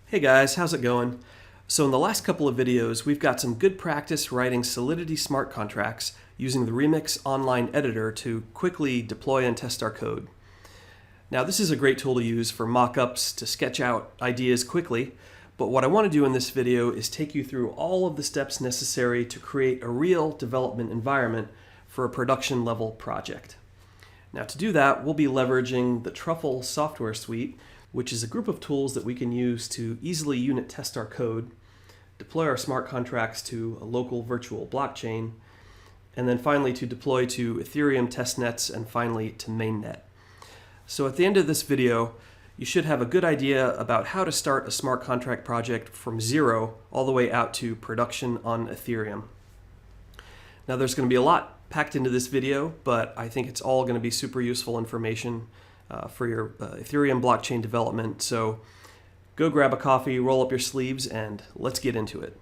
Hey guys, how's it going? So in the last couple of videos, we've got some good practice writing Solidity smart contracts using the Remix online editor to quickly deploy and test our code. Now this is a great tool to use for mock-ups to sketch out ideas quickly, but what I want to do in this video is take you through all of the steps necessary to create a real development environment for a production level project. Now to do that, we'll be leveraging the Truffle software suite, which is a group of tools that we can use to easily unit test our code, deploy our smart contracts to a local virtual blockchain, and then finally to deploy to Ethereum testnets and finally to Mainnet. So at the end of this video, you should have a good idea about how to start a smart contract project from zero all the way out to production on Ethereum. Now there's going to be a lot packed into this video, but I think it's all going to be super useful information for your Ethereum blockchain development. So go grab a coffee, roll up your sleeves, and let's get into it.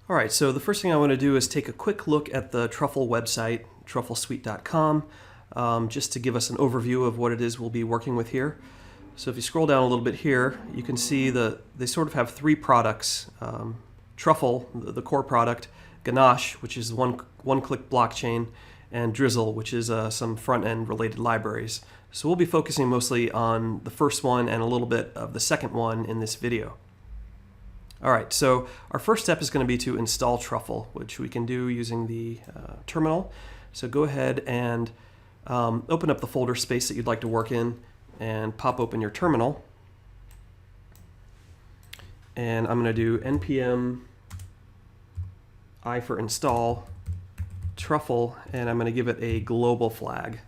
All right, so the first thing I want to do is take a quick look at the Truffle website, trufflesuite.com, just to give us an overview of what it is we'll be working with here. So if you scroll down a little bit here, you can see they sort of have three products. Truffle, the core product, Ganache, which is one-click blockchain, and Drizzle, which is some front-end related libraries. So we'll be focusing mostly on the first one and a little bit of the second one in this video. All right, so our first step is going to be to install Truffle, which we can do using the terminal. So go ahead and open up the folder space that you'd like to work in and pop open your terminal. And I'm going to do npm I for install Truffle, and I'm going to give it a global flag.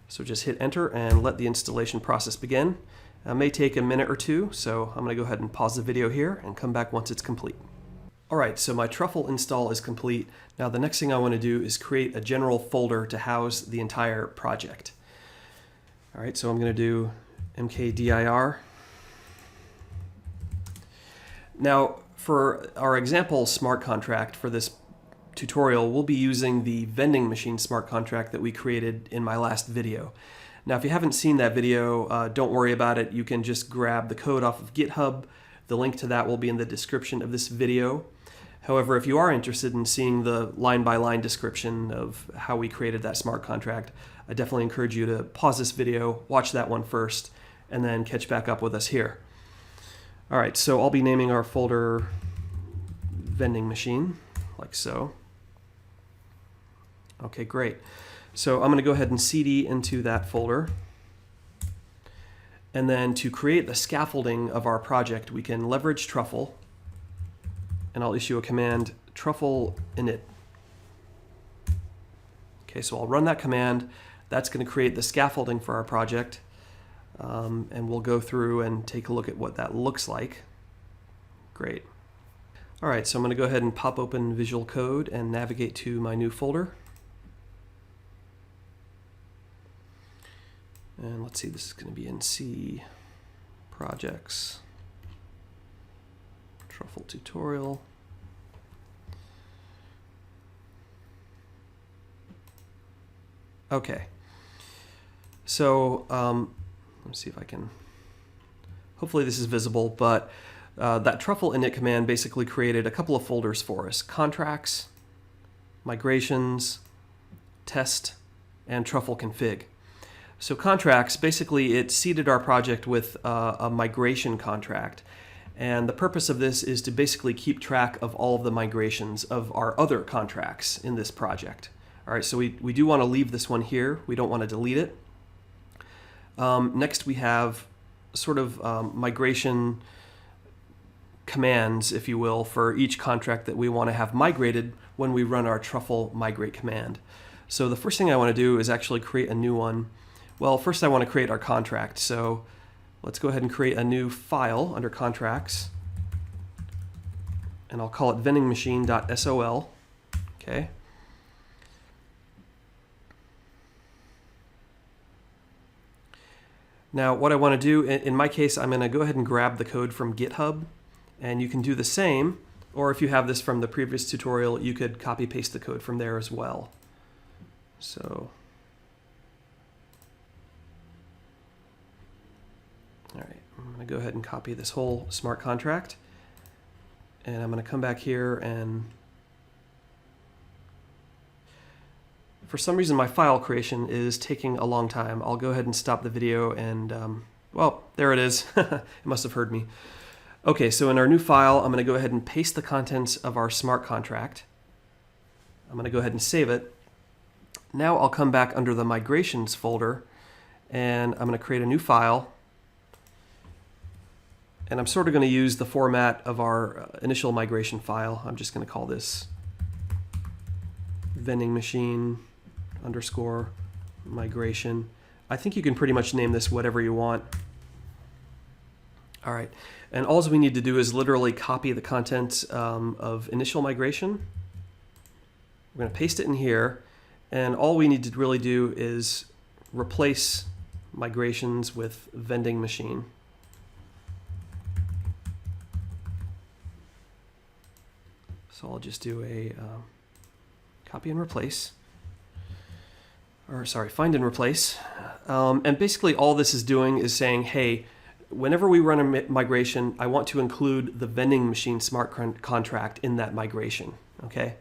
So just hit enter and let the installation process begin. It may take a minute or two, so I'm going to go ahead and pause the video here and come back once it's complete. All right, so my Truffle install is complete. Now the next thing I want to do is create a general folder to house the entire project. All right, so I'm going to do mkdir. Now for our example smart contract for this tutorial, we'll be using the vending machine smart contract that we created in my last video. Now if you haven't seen that video, don't worry about it. You can just grab the code off of GitHub. The link to that will be in the description of this video. However, if you are interested in seeing the line-by-line description of how we created that smart contract, I definitely encourage you to pause this video, watch that one first, and then catch back up with us here. All right, so I'll be naming our folder vending machine, like so. Okay, great. So I'm going to go ahead and cd into that folder. And then to create the scaffolding of our project, we can leverage Truffle. And I'll issue a command, truffle init. Okay, so I'll run that command. That's going to create the scaffolding for our project. And we'll go through and take a look at what that looks like. Great. All right, so I'm going to go ahead and pop open Visual Code and navigate to my new folder. And let's see, this is going to be in C, projects, Truffle tutorial. Okay, so let's see if I can, hopefully this is visible, but that Truffle init command basically created a couple of folders for us: contracts, migrations, test, and Truffle config. So contracts, basically it seeded our project with a migration contract. And the purpose of this is to basically keep track of all of the migrations of our other contracts in this project. All right, so we do want to leave this one here. We don't want to delete it. Next we have sort of migration commands, if you will, for each contract that we want to have migrated when we run our Truffle migrate command. So the first thing I want to do is actually create a new one. Well, first I want to create our contract. So let's go ahead and create a new file under contracts. And I'll call it vendingmachine.sol. Okay. Now what I want to do, in my case, I'm going to go ahead and grab the code from GitHub. And you can do the same Or if you have this from the previous tutorial, you could copy paste the code from there as well. So, all right, I'm going to go ahead and copy this whole smart contract. And I'm going to come back here, and for some reason my file creation is taking a long time. I'll go ahead and stop the video and, well, there it is. It must have heard me. Okay, so in our new file, I'm going to go ahead and paste the contents of our smart contract. I'm going to go ahead and save it. Now I'll come back under the migrations folder, and I'm going to create a new file. And I'm sort of going to use the format of our initial migration file. I'm just going to call this vending machine underscore migration. I think you can pretty much name this whatever you want. All right, and all we need to do is literally copy the contents of initial migration. We're going to paste it in here, and all we need to really do is replace migrations with vending machine. So I'll just do a copy and replace, or sorry, find and replace. And basically all this is doing is saying, hey, whenever we run a migration, I want to include the vending machine smart contract in that migration, okay?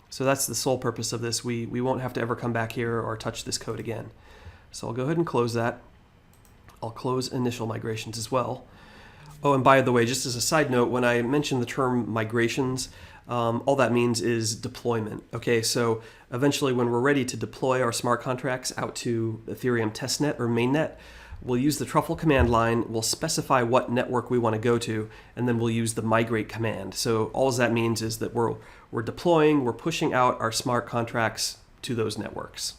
So that's the sole purpose of this. We won't have to ever come back here or touch this code again. So I'll go ahead and close that. I'll close initial migrations as well. Oh, and by the way, just as a side note, when I mention the term migrations, all that means is deployment. Okay, so eventually when we're ready to deploy our smart contracts out to Ethereum testnet or mainnet, we'll use the Truffle command line, we'll specify what network we want to go to, and then we'll use the migrate command. So all that means is that we're deploying, we're pushing out our smart contracts to those networks.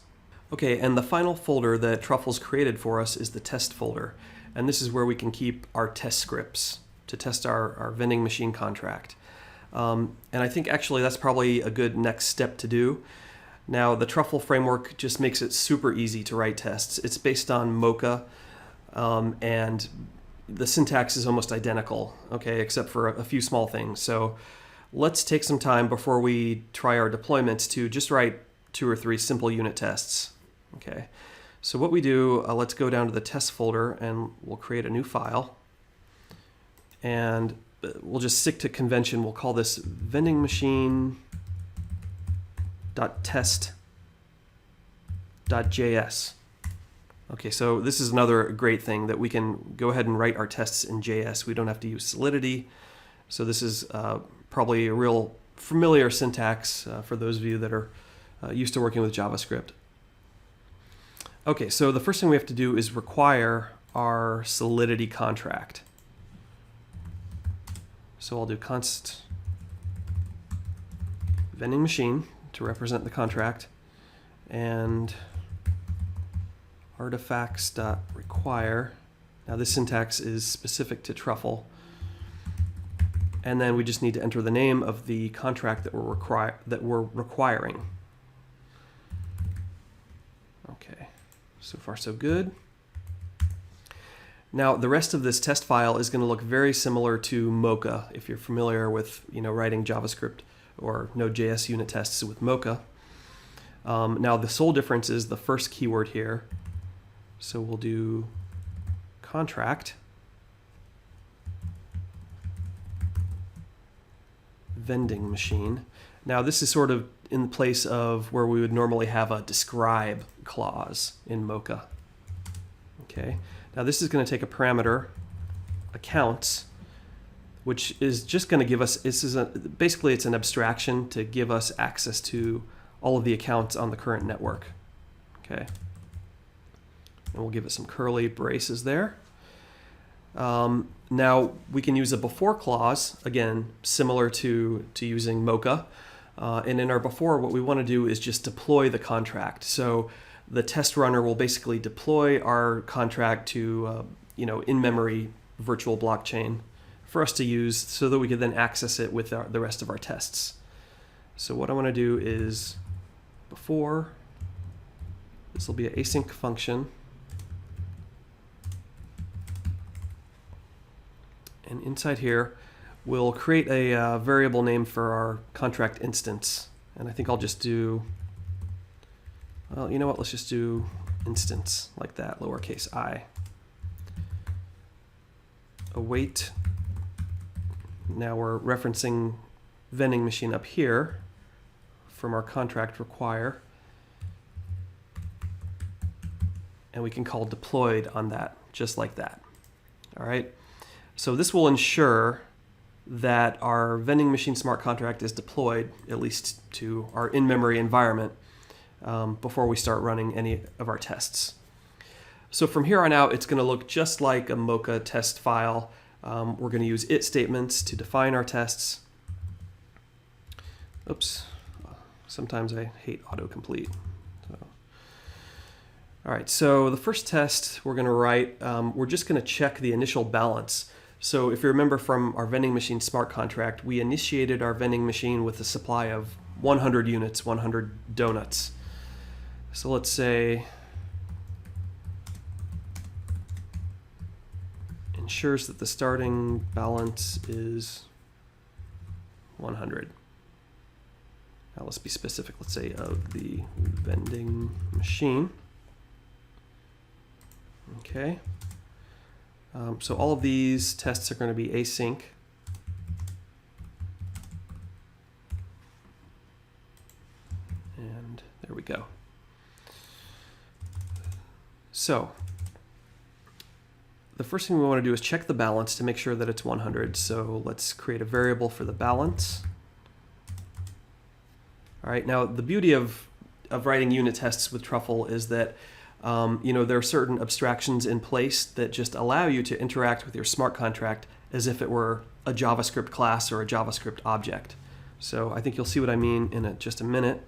Okay, and the final folder that Truffle's created for us is the test folder. And this is where we can keep our test scripts to test our vending machine contract. And I think actually that's probably a good next step to do. Now, the Truffle framework just makes it super easy to write tests. It's based on Mocha, and the syntax is almost identical, okay, except for a few small things. So let's take some time before we try our deployments to just write 2 or 3 simple unit tests. Okay, so what we do, let's go down to the test folder and we'll create a new file. And we'll just stick to convention. We'll call this vending machine.test.js. Okay, so this is another great thing that we can go ahead and write our tests in JS. We don't have to use Solidity. So this is probably a real familiar syntax for those of you that are used to working with JavaScript. Okay, so the first thing we have to do is require our Solidity contract. So I'll do const vending machine to represent the contract, and artifacts.require. Now this syntax is specific to Truffle. And then we just need to enter the name of the contract that we're requiring. Okay, so far so good. Now the rest of this test file is going to look very similar to Mocha if you're familiar with writing JavaScript or Node.js unit tests with Mocha. Now the sole difference is the first keyword here. So we'll do contract vending machine. Now this is sort of in place of where we would normally have a describe clause in Mocha. Okay. Now this is going to take a parameter, accounts, which is just going to give us, basically it's an abstraction to give us access to all of the accounts on the current network. Okay. And we'll give it some curly braces there. Now we can use a before clause, again, similar to using Mocha. And in our before, what we want to do is just deploy the contract. So the test runner will basically deploy our contract to in-memory virtual blockchain for us to use so that we could then access it with the rest of our tests. So what I want to do is before, this will be an async function. And inside here, we'll create a variable name for our contract instance. And I think I'll just do, well, you know what, let's just do instance like that, lowercase I. Await. Now we're referencing vending machine up here from our contract require. And we can call deployed on that, just like that. All right. So this will ensure that our vending machine smart contract is deployed, at least to our in-memory environment, before we start running any of our tests. So from here on out, it's going to look just like a Mocha test file. We're going to use it statements to define our tests. Oops. Sometimes I hate autocomplete. All right, so the first test we're going to write, we're just going to check the initial balance. So if you remember from our vending machine smart contract, we initiated our vending machine with a supply of 100 units, 100 donuts. So let's say ensures that the starting balance is 100. Now let's be specific. Let's say of the vending machine. Okay. So all of these tests are going to be async. And there we go. So the first thing we want to do is check the balance to make sure that it's 100. So let's create a variable for the balance. All right. Now the beauty of writing unit tests with Truffle is that there are certain abstractions in place that just allow you to interact with your smart contract as if it were a JavaScript class or a JavaScript object. So I think you'll see what I mean in just a minute.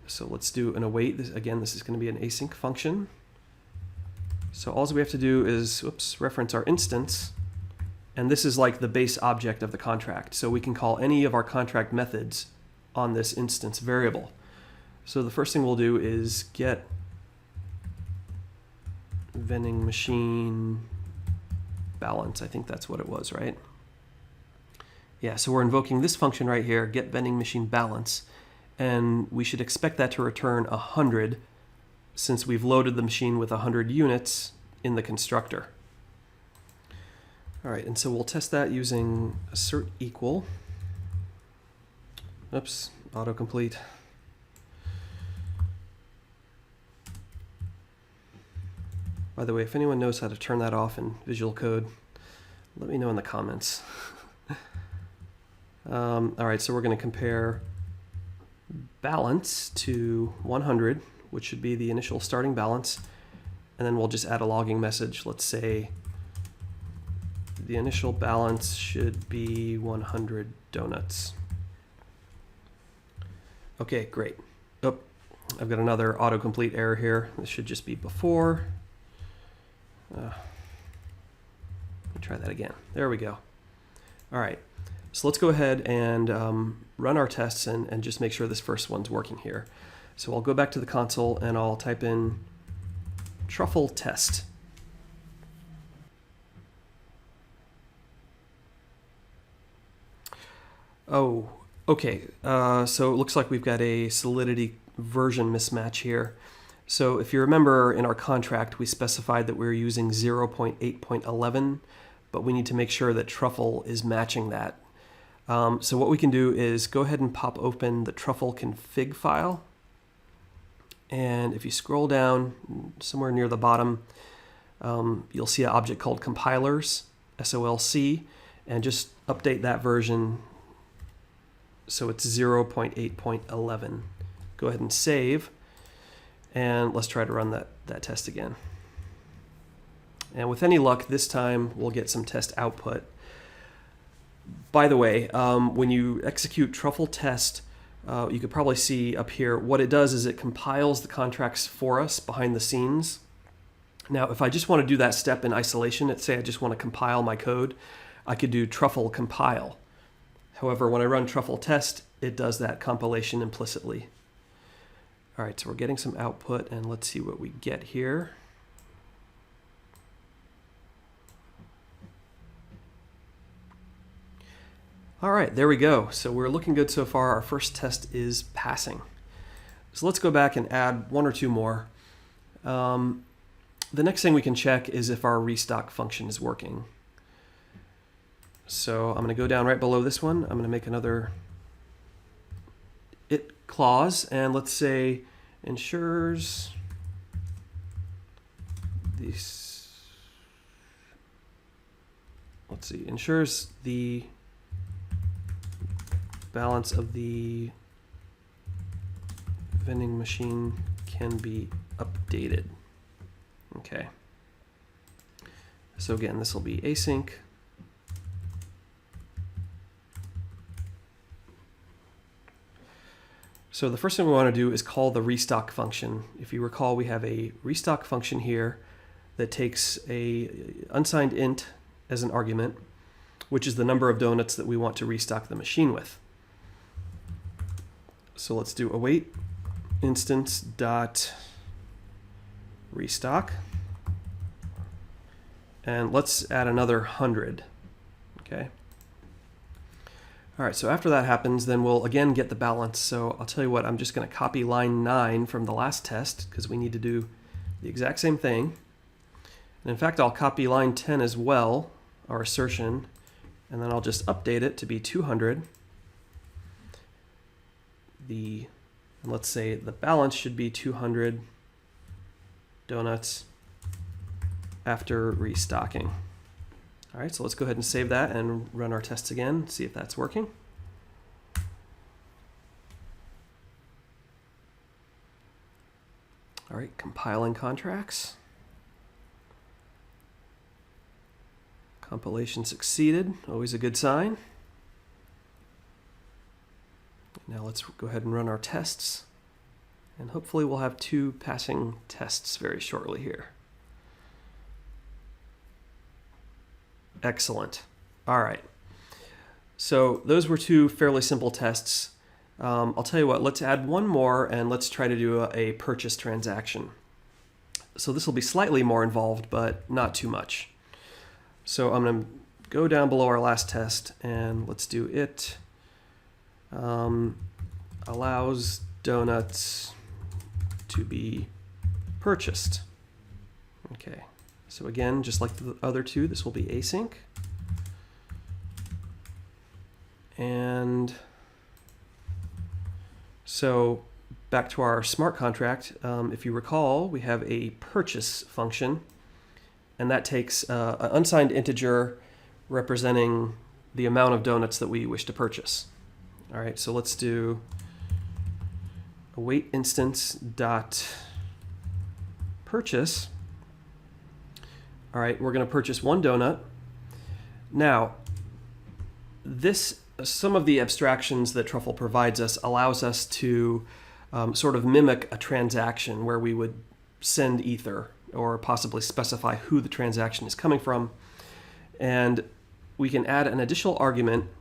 So let's do an await. Again, this is going to be an async function. So all we have to do is reference our instance. And this is like the base object of the contract. So we can call any of our contract methods on this instance variable. So the first thing we'll do is get vending machine balance. I think that's what it was, right? Yeah, so we're invoking this function right here, get vending machine balance, and we should expect that to return 100 since we've loaded the machine with 100 units in the constructor. All right, and so we'll test that using assert equal. Oops, autocomplete. By the way, if anyone knows how to turn that off in Visual Code, let me know in the comments. All right, so we're going to compare balance to 100, which should be the initial starting balance, and then we'll just add a logging message. Let's say the initial balance should be 100 donuts. Okay, great. Oh, I've got another autocomplete error here. This should just be before. Let me try that again. There we go. All right, so let's go ahead and run our tests and just make sure this first one's working here. So I'll go back to the console and I'll type in truffle test. Oh, okay. So it looks like we've got a Solidity version mismatch here. So if you remember in our contract, we specified that we're using 0.8.11, but we need to make sure that Truffle is matching that. So what we can do is go ahead and pop open the Truffle config file. And if you scroll down somewhere near the bottom, you'll see an object called compilers, SOLC, and just update that version so it's 0.8.11. Go ahead and save. And let's try to run that test again. And with any luck, this time we'll get some test output. By the way, when you execute truffle test, you could probably see up here what it does is it compiles the contracts for us behind the scenes. Now, if I just want to do that step in isolation, let's say I just want to compile my code, I could do truffle compile. However, when I run truffle test, it does that compilation implicitly. All right, so we're getting some output, and let's see what we get here. All right, there we go. So we're looking good so far. Our first test is passing. So let's go back and add one or two more. The next thing we can check is if our restock function is working. So I'm going to go down right below this one. I'm going to make another it clause, and let's say ensures these. Let's see, ensures the balance of the vending machine can be updated. Okay. So again, this will be async. So the first thing we want to do is call the restock function. If you recall, we have a restock function here that takes a unsigned int as an argument, which is the number of donuts that we want to restock the machine with. So let's do await instance dot restock, and let's add another 100. Okay. All right, so after that happens, then we'll again get the balance. So I'll tell you what, I'm just going to copy line 9 from the last test because we need to do the exact same thing. And in fact, I'll copy line 10 as well, our assertion, and then I'll just update it to be 200. And let's say the balance should be 200 donuts after restocking. All right, so let's go ahead and save that and run our tests again, see if that's working. All right, compiling contracts. Compilation succeeded, always a good sign. Now let's go ahead and run our tests, and hopefully we'll have 2 passing tests very shortly here. Excellent. All right. So those were 2 fairly simple tests. I'll tell you what, let's add one more and let's try to do a purchase transaction. So this will be slightly more involved, but not too much. So I'm going to go down below our last test and let's do it. Allows donuts to be purchased. Okay. So again, just like the other 2, this will be async. And so back to our smart contract, if you recall, we have a purchase function, and that takes an unsigned integer representing the amount of donuts that we wish to purchase. All right, so let's do await instance dot purchase. All right, we're going to purchase 1 donut. Now, some of the abstractions that Truffle provides us allows us to sort of mimic a transaction where we would send Ether or possibly specify who the transaction is coming from. And we can add an additional argument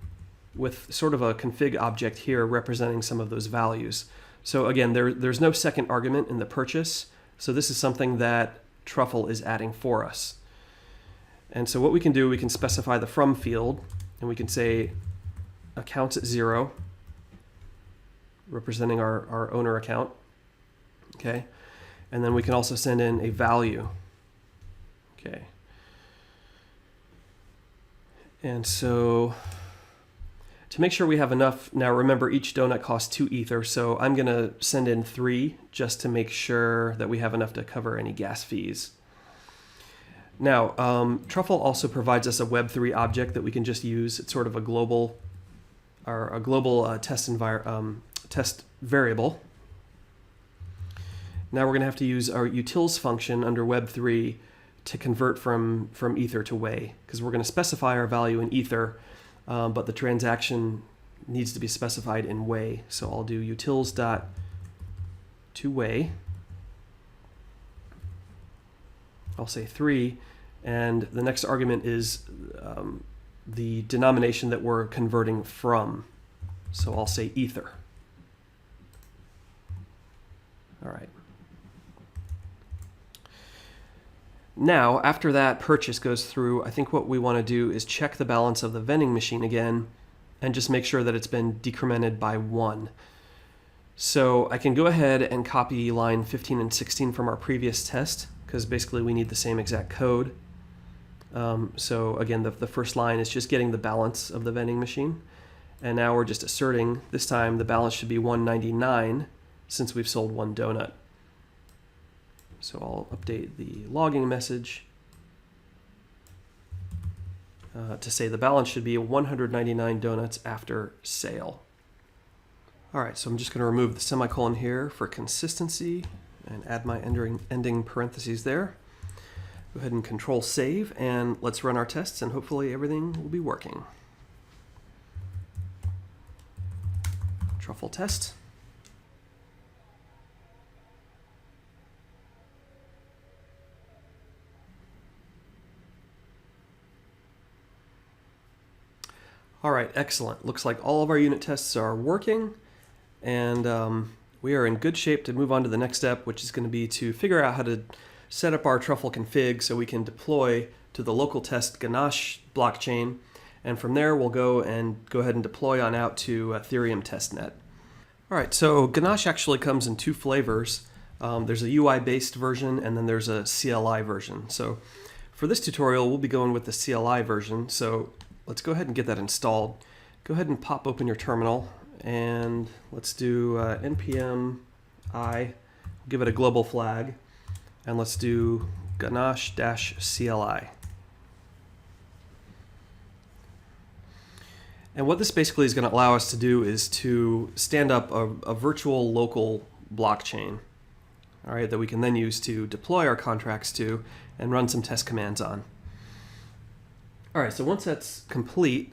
with sort of a config object here representing some of those values. So again, there's no second argument in the purchase. So this is something that Truffle is adding for us. And so what we can do, we can specify the from field, and we can say accounts at 0, representing our owner account. Okay. And then we can also send in a value. Okay. And so to make sure we have enough, now remember each donut costs 2 Ether, so I'm going to send in 3 just to make sure that we have enough to cover any gas fees. Now, Truffle also provides us a Web3 object that we can just use. It's sort of a global test variable. Now we're going to have to use our utils function under Web3 to convert from Ether to Wei, because we're going to specify our value in Ether, but the transaction needs to be specified in Wei. So I'll do utils.toWei. I'll say 3, and the next argument is the denomination that we're converting from. So I'll say Ether. All right. Now, after that purchase goes through, I think what we want to do is check the balance of the vending machine again and just make sure that it's been decremented by 1. So I can go ahead and copy line 15 and 16 from our previous test, because basically we need the same exact code. So again, the first line is just getting the balance of the vending machine. And now we're just asserting, this time the balance should be 199 since we've sold 1 donut. So I'll update the logging message to say the balance should be 199 donuts after sale. All right, so I'm just going to remove the semicolon here for consistency and add my ending parentheses there. Go ahead and control save, and let's run our tests, and hopefully everything will be working. Truffle test. All right, excellent. Looks like all of our unit tests are working, and we are in good shape to move on to the next step, which is going to be to figure out how to set up our Truffle config so we can deploy to the local test Ganache blockchain, and from there we'll go ahead and deploy on out to Ethereum testnet. All right, so Ganache actually comes in 2 flavors. There's a UI-based version, and then there's a CLI version. So for this tutorial, we'll be going with the CLI version. So let's go ahead and get that installed. Go ahead and pop open your terminal, and let's do npm I, give it a global flag, and let's do ganache-cli. And what this basically is going to allow us to do is to stand up a virtual local blockchain, all right, that we can then use to deploy our contracts to and run some test commands on. All right, so once that's complete,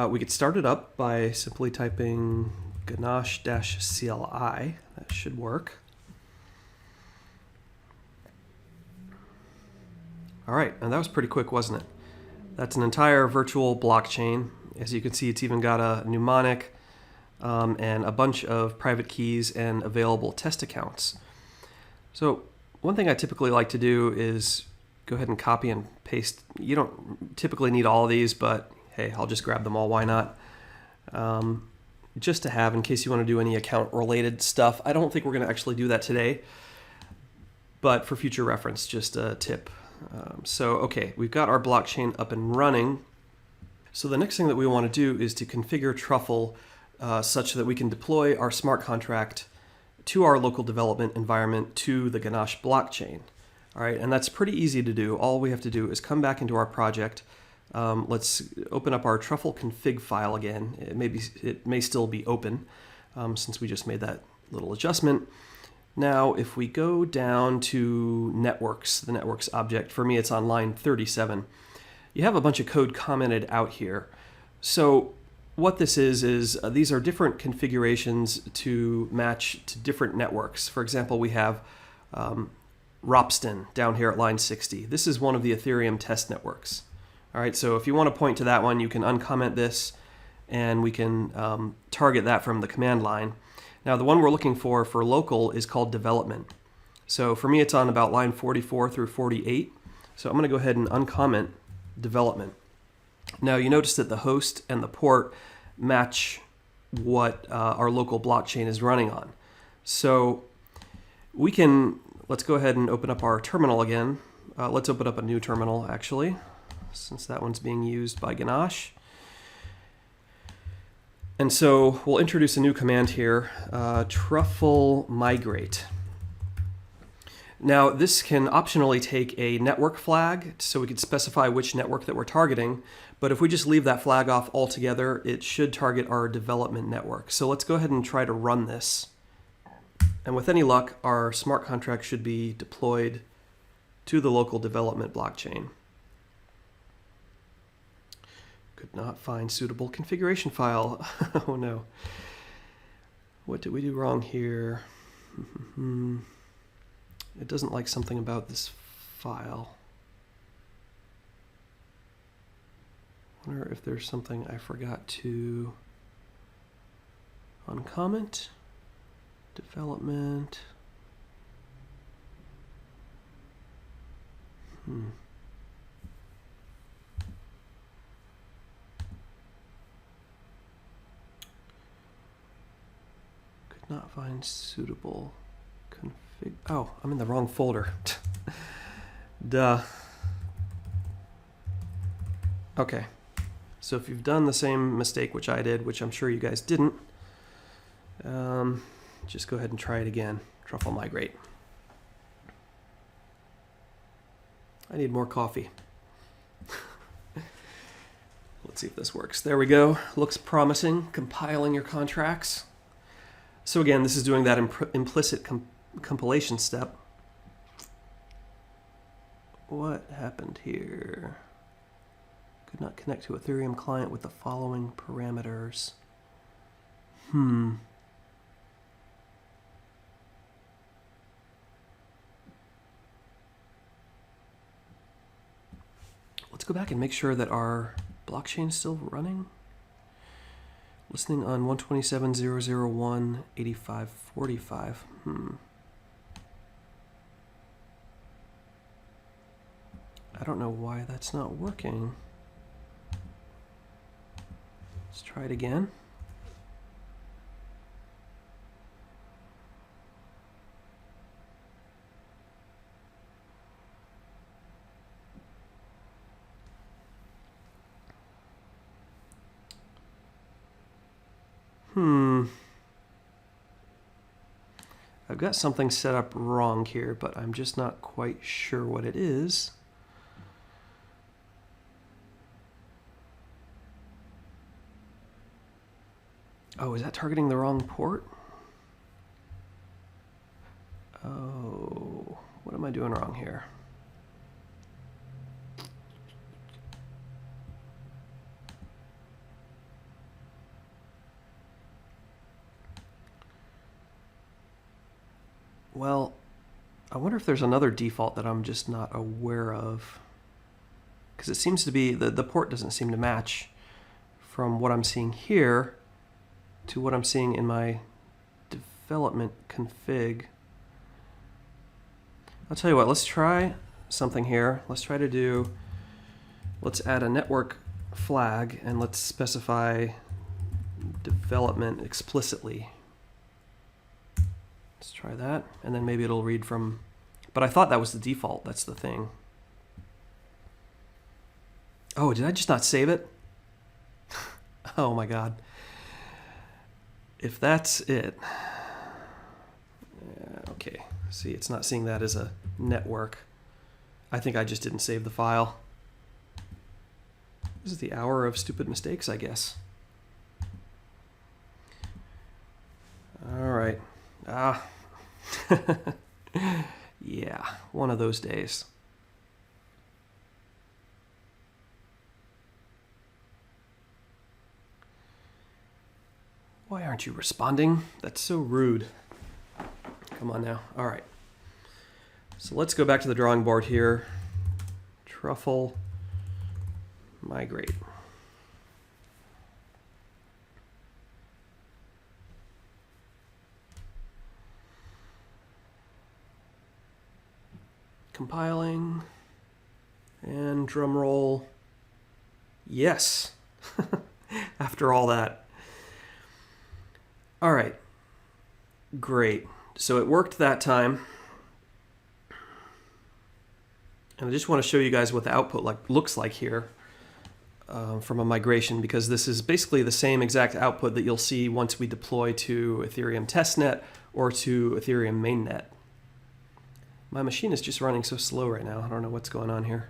we get started up by simply typing ganache-cli. That should work. All right, and that was pretty quick, wasn't it? That's an entire virtual blockchain. As you can see, it's even got a mnemonic and a bunch of private keys and available test accounts. So one thing I typically like to do is go ahead and copy and paste. You don't typically need all of these, but hey, I'll just grab them all. Why not? Just to have in case you want to do any account-related stuff. I don't think we're going to actually do that today, but for future reference, just a tip. Okay, we've got our blockchain up and running. So the next thing that we want to do is to configure Truffle such that we can deploy our smart contract to our local development environment to the Ganache blockchain. All right, and that's pretty easy to do. All we have to do is come back into our project. Let's open up our Truffle config file again. It may still be open since we just made that little adjustment. Now, if we go down to networks, the networks object, for me it's on line 37. You have a bunch of code commented out here. So what this is these are different configurations to match to different networks. For example, we have Ropsten down here at line 60. This is one of the Ethereum test networks. All right, so if you want to point to that one, you can uncomment this, and we can target that from the command line. Now, the one we're looking for local is called development. So for me, it's on about line 44 through 48. So I'm going to go ahead and uncomment development. Now, you notice that the host and the port match what our local blockchain is running on. So let's go ahead and open up our terminal again. Let's open up a new terminal, actually, since that one's being used by Ganache. And so we'll introduce a new command here, truffle migrate. Now, this can optionally take a network flag, so we could specify which network that we're targeting. But if we just leave that flag off altogether, it should target our development network. So let's go ahead and try to run this. And with any luck, our smart contract should be deployed to the local development blockchain. Could not find suitable configuration file. Oh no. What did we do wrong here? It doesn't like something about this file. I wonder if there's something I forgot to uncomment. Development. Could not find suitable config. Oh, I'm in the wrong folder. Duh. Okay. So if you've done the same mistake which I did, which I'm sure you guys didn't, just go ahead and try it again. Truffle migrate. I need more coffee. Let's see if this works. There we go. Looks promising. Compiling your contracts. So again, this is doing that implicit compilation step. What happened here? Could not connect to Ethereum client with the following parameters. Let's go back and make sure that our blockchain is still running. Listening on 127.001.85.45. I don't know why that's not working. Let's try it again. I've got something set up wrong here, but I'm just not quite sure what it is. Oh, is that targeting the wrong port? Oh, what am I doing wrong here? Well, I wonder if there's another default that I'm just not aware of. Because it seems to be, the port doesn't seem to match from what I'm seeing here to what I'm seeing in my development config. I'll tell you what, let's try something here. Let's add a network flag and let's specify development explicitly. Let's try that, and then maybe it'll read from, but I thought that was the default, that's the thing. Oh, did I just not save it? Oh my God. If that's it, yeah, okay. See, it's not seeing that as a network. I think I just didn't save the file. This is the hour of stupid mistakes, I guess. All right. Yeah, one of those days. Why aren't you responding? That's so rude. Come on now. All right. So let's go back to the drawing board here. Truffle migrate. Compiling, and drum roll. Yes. After all that. All right. Great. So it worked that time. And I just want to show you guys what the output looks like here from a migration, because this is basically the same exact output that you'll see once we deploy to Ethereum Testnet or to Ethereum Mainnet. My machine is just running so slow right now. I don't know what's going on here.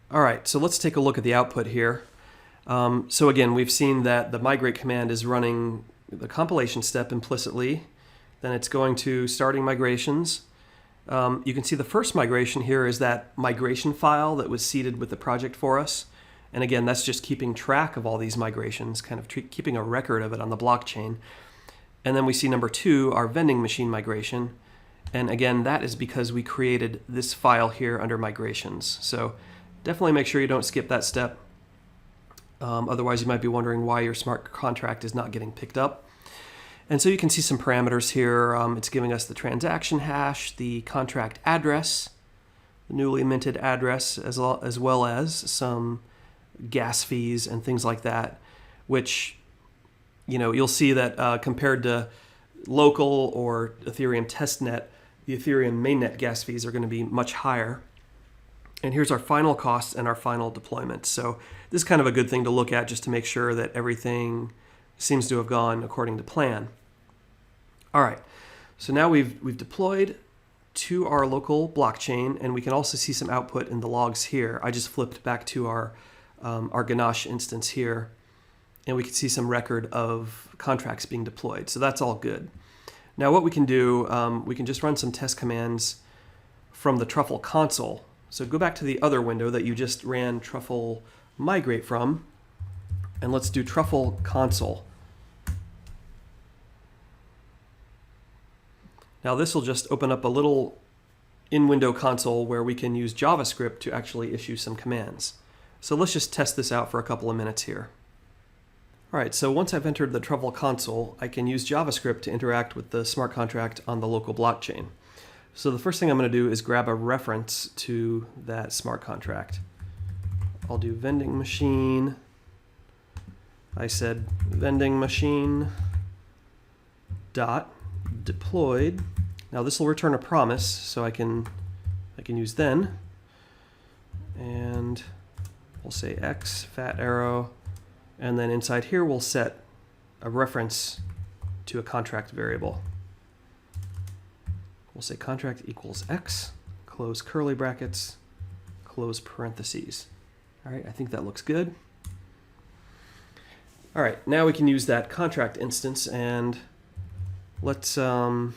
All right, so let's take a look at the output here. So again, we've seen that the migrate command is running the compilation step implicitly. Then it's going to starting migrations. You can see the first migration here is that migration file that was seeded with the project for us. And again, that's just keeping track of all these migrations, kind of keeping a record of it on the blockchain. And then we see number 2, our vending machine migration. And again, that is because we created this file here under migrations. So definitely make sure you don't skip that step. Otherwise, you might be wondering why your smart contract is not getting picked up. And so you can see some parameters here. It's giving us the transaction hash, the contract address, the newly minted address, as well as some gas fees and things like that, which you'll see that compared to local or Ethereum testnet, the Ethereum mainnet gas fees are going to be much higher. And here's our final costs and our final deployment. So this is kind of a good thing to look at just to make sure that everything seems to have gone according to plan. All right, so now we've deployed to our local blockchain, and we can also see some output in the logs here. I just flipped back to our Ganache instance here, and we can see some record of contracts being deployed. So that's all good. Now what we can do, we can just run some test commands from the Truffle console. So go back to the other window that you just ran Truffle migrate from, and let's do Truffle console. Now this will just open up a little in-window console where we can use JavaScript to actually issue some commands. So let's just test this out for a couple of minutes here. All right, so once I've entered the Truffle console, I can use JavaScript to interact with the smart contract on the local blockchain. So the first thing I'm going to do is grab a reference to that smart contract. I'll do vending machine. I said vending machine dot deployed. Now this will return a promise, so I can use then, and we'll say x fat arrow, and then inside here we'll set a reference to a contract variable. We'll say contract equals x, close curly brackets, close parentheses. All right, I think that looks good. All right, now we can use that contract instance, and let's just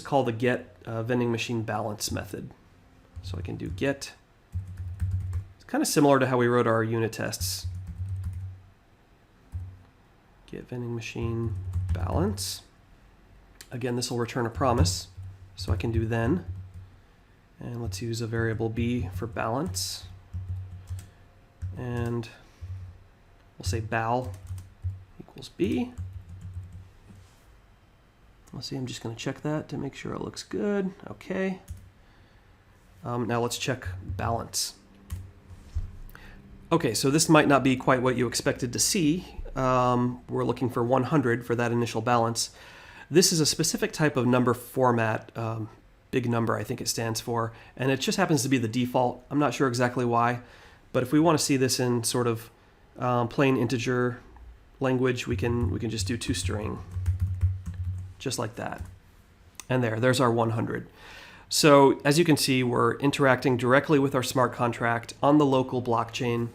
call the get vending machine balance method. So I can do get. It's kind of similar to how we wrote our unit tests. Get vending machine balance. Again, this will return a promise, so I can do then. And let's use a variable b for balance. And we'll say bal equals b. Let's see, I'm just going to check that to make sure it looks good. Okay. Now let's check balance. Okay, so this might not be quite what you expected to see. We're looking for 100 for that initial balance. This is a specific type of number format, big number I think it stands for, and it just happens to be the default. I'm not sure exactly why, but if we want to see this in sort of plain integer language, we can just do toString, just like that. And there's our 100. So as you can see, we're interacting directly with our smart contract on the local blockchain,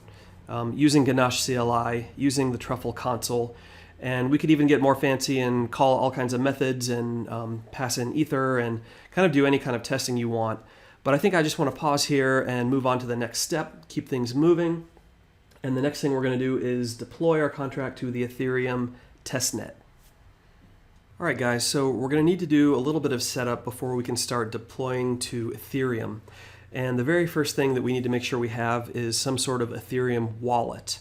using ganache-cli, using the Truffle console, and we could even get more fancy and call all kinds of methods and pass in Ether and kind of do any kind of testing you want. But I think I just want to pause here and move on to the next step, keep things moving. And the next thing we're going to do is deploy our contract to the Ethereum testnet. All right, guys, so we're going to need to do a little bit of setup before we can start deploying to Ethereum. And the very first thing that we need to make sure we have is some sort of Ethereum wallet.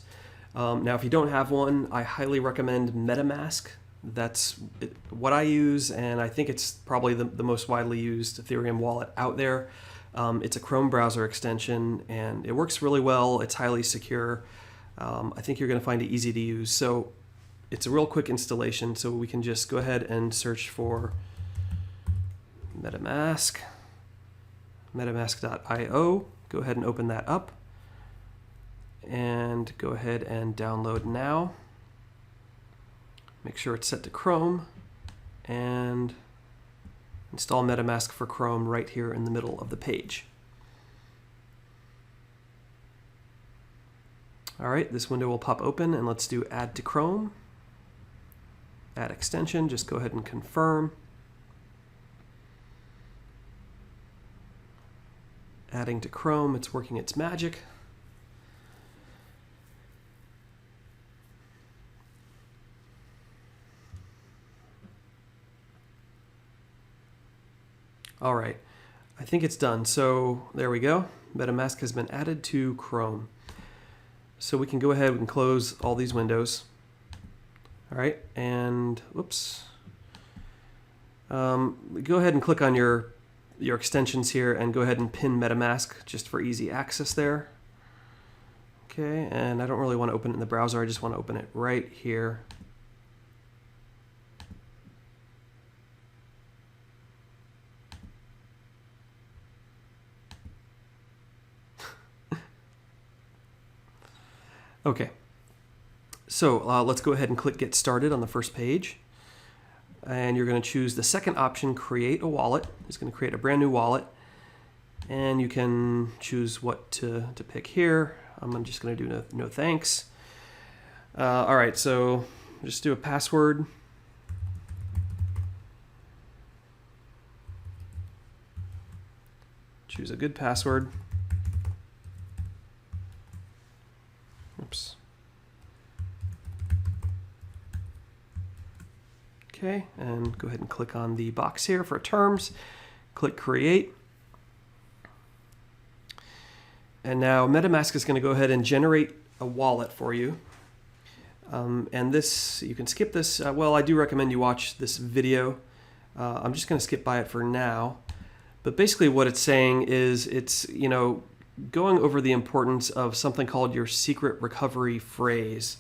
Now, if you don't have one, I highly recommend MetaMask. That's what I use, and I think it's probably the most widely used Ethereum wallet out there. It's a Chrome browser extension, and it works really well. It's highly secure. I think you're going to find it easy to use. So it's a real quick installation, so we can just go ahead and search for MetaMask, metamask.io. Go ahead and open that up, and go ahead and download now. Make sure it's set to Chrome, and install MetaMask for Chrome right here in the middle of the page. All right, this window will pop open, and let's do add to Chrome. Add extension, just go ahead and confirm. Adding to Chrome, it's working its magic. All right, I think it's done. So there we go. MetaMask has been added to Chrome. So we can go ahead and close all these windows. All right, and whoops. Go ahead and click on your extensions here and go ahead and pin MetaMask just for easy access there. Okay, and I don't really want to open it in the browser. I just want to open it right here. Okay, so let's go ahead and click Get Started on the first page. And you're going to choose the second option, Create a Wallet. It's going to create a brand new wallet. And you can choose what to pick here. I'm just going to do no thanks. All right, so just do a password. Choose a good password. Oops. Okay, and go ahead and click on the box here for terms. Click Create. And now MetaMask is going to go ahead and generate a wallet for you. And this, you can skip this. Well, I do recommend you watch this video. I'm just going to skip by it for now. But basically what it's saying is it's, going over the importance of something called your secret recovery phrase.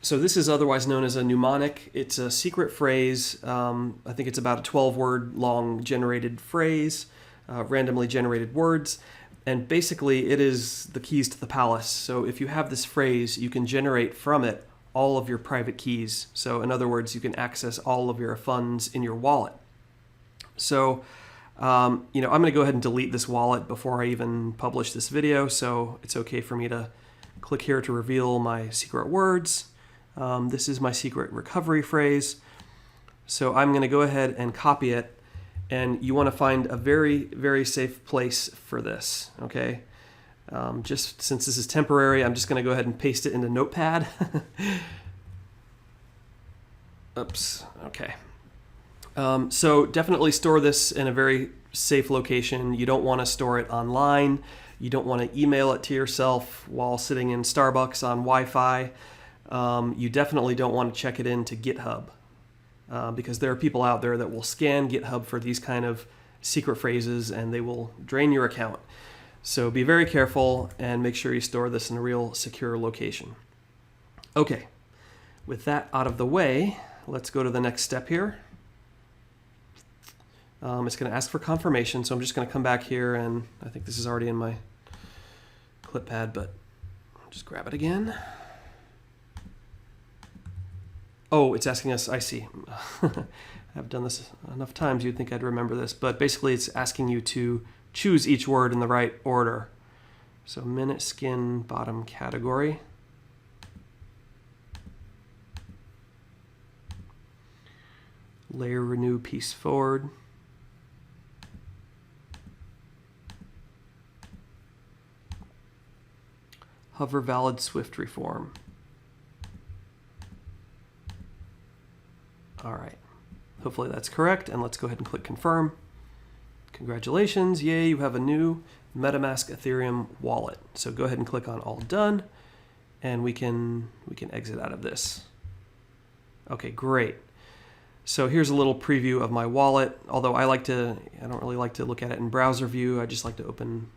So this is otherwise known as a mnemonic. It's a secret phrase. I think it's about a 12-word long generated phrase, randomly generated words. And basically it is the keys to the palace. So if you have this phrase, you can generate from it all of your private keys. So in other words, you can access all of your funds in your wallet. So I'm going to go ahead and delete this wallet before I even publish this video. So it's okay for me to click here to reveal my secret words. This is my secret recovery phrase. So I'm going to go ahead and copy it. And you want to find a very, very safe place for this, okay? Just since this is temporary, I'm just going to go ahead and paste it into Notepad. Oops, okay. So definitely store this in a very safe location. You don't want to store it online. You don't want to email it to yourself while sitting in Starbucks on Wi-Fi. You definitely don't want to check it into GitHub. Because there are people out there that will scan GitHub for these kind of secret phrases and they will drain your account. So be very careful and make sure you store this in a real secure location. Okay, with that out of the way, let's go to the next step here. It's going to ask for confirmation, so I'm just going to come back here, and I think this is already in my clip pad, but I'll just grab it again. Oh, it's asking us, I see. I've done this enough times, you'd think I'd remember this, but basically it's asking you to choose each word in the right order. So minute skin bottom category. Layer renew piece forward. Hover valid Swift reform. All right, hopefully that's correct, and let's go ahead and click confirm. Congratulations, yay, you have a new MetaMask Ethereum wallet. So go ahead and click on all done, and we can exit out of this. Okay, great. So here's a little preview of my wallet, although I don't really like to look at it in browser view. I just like to open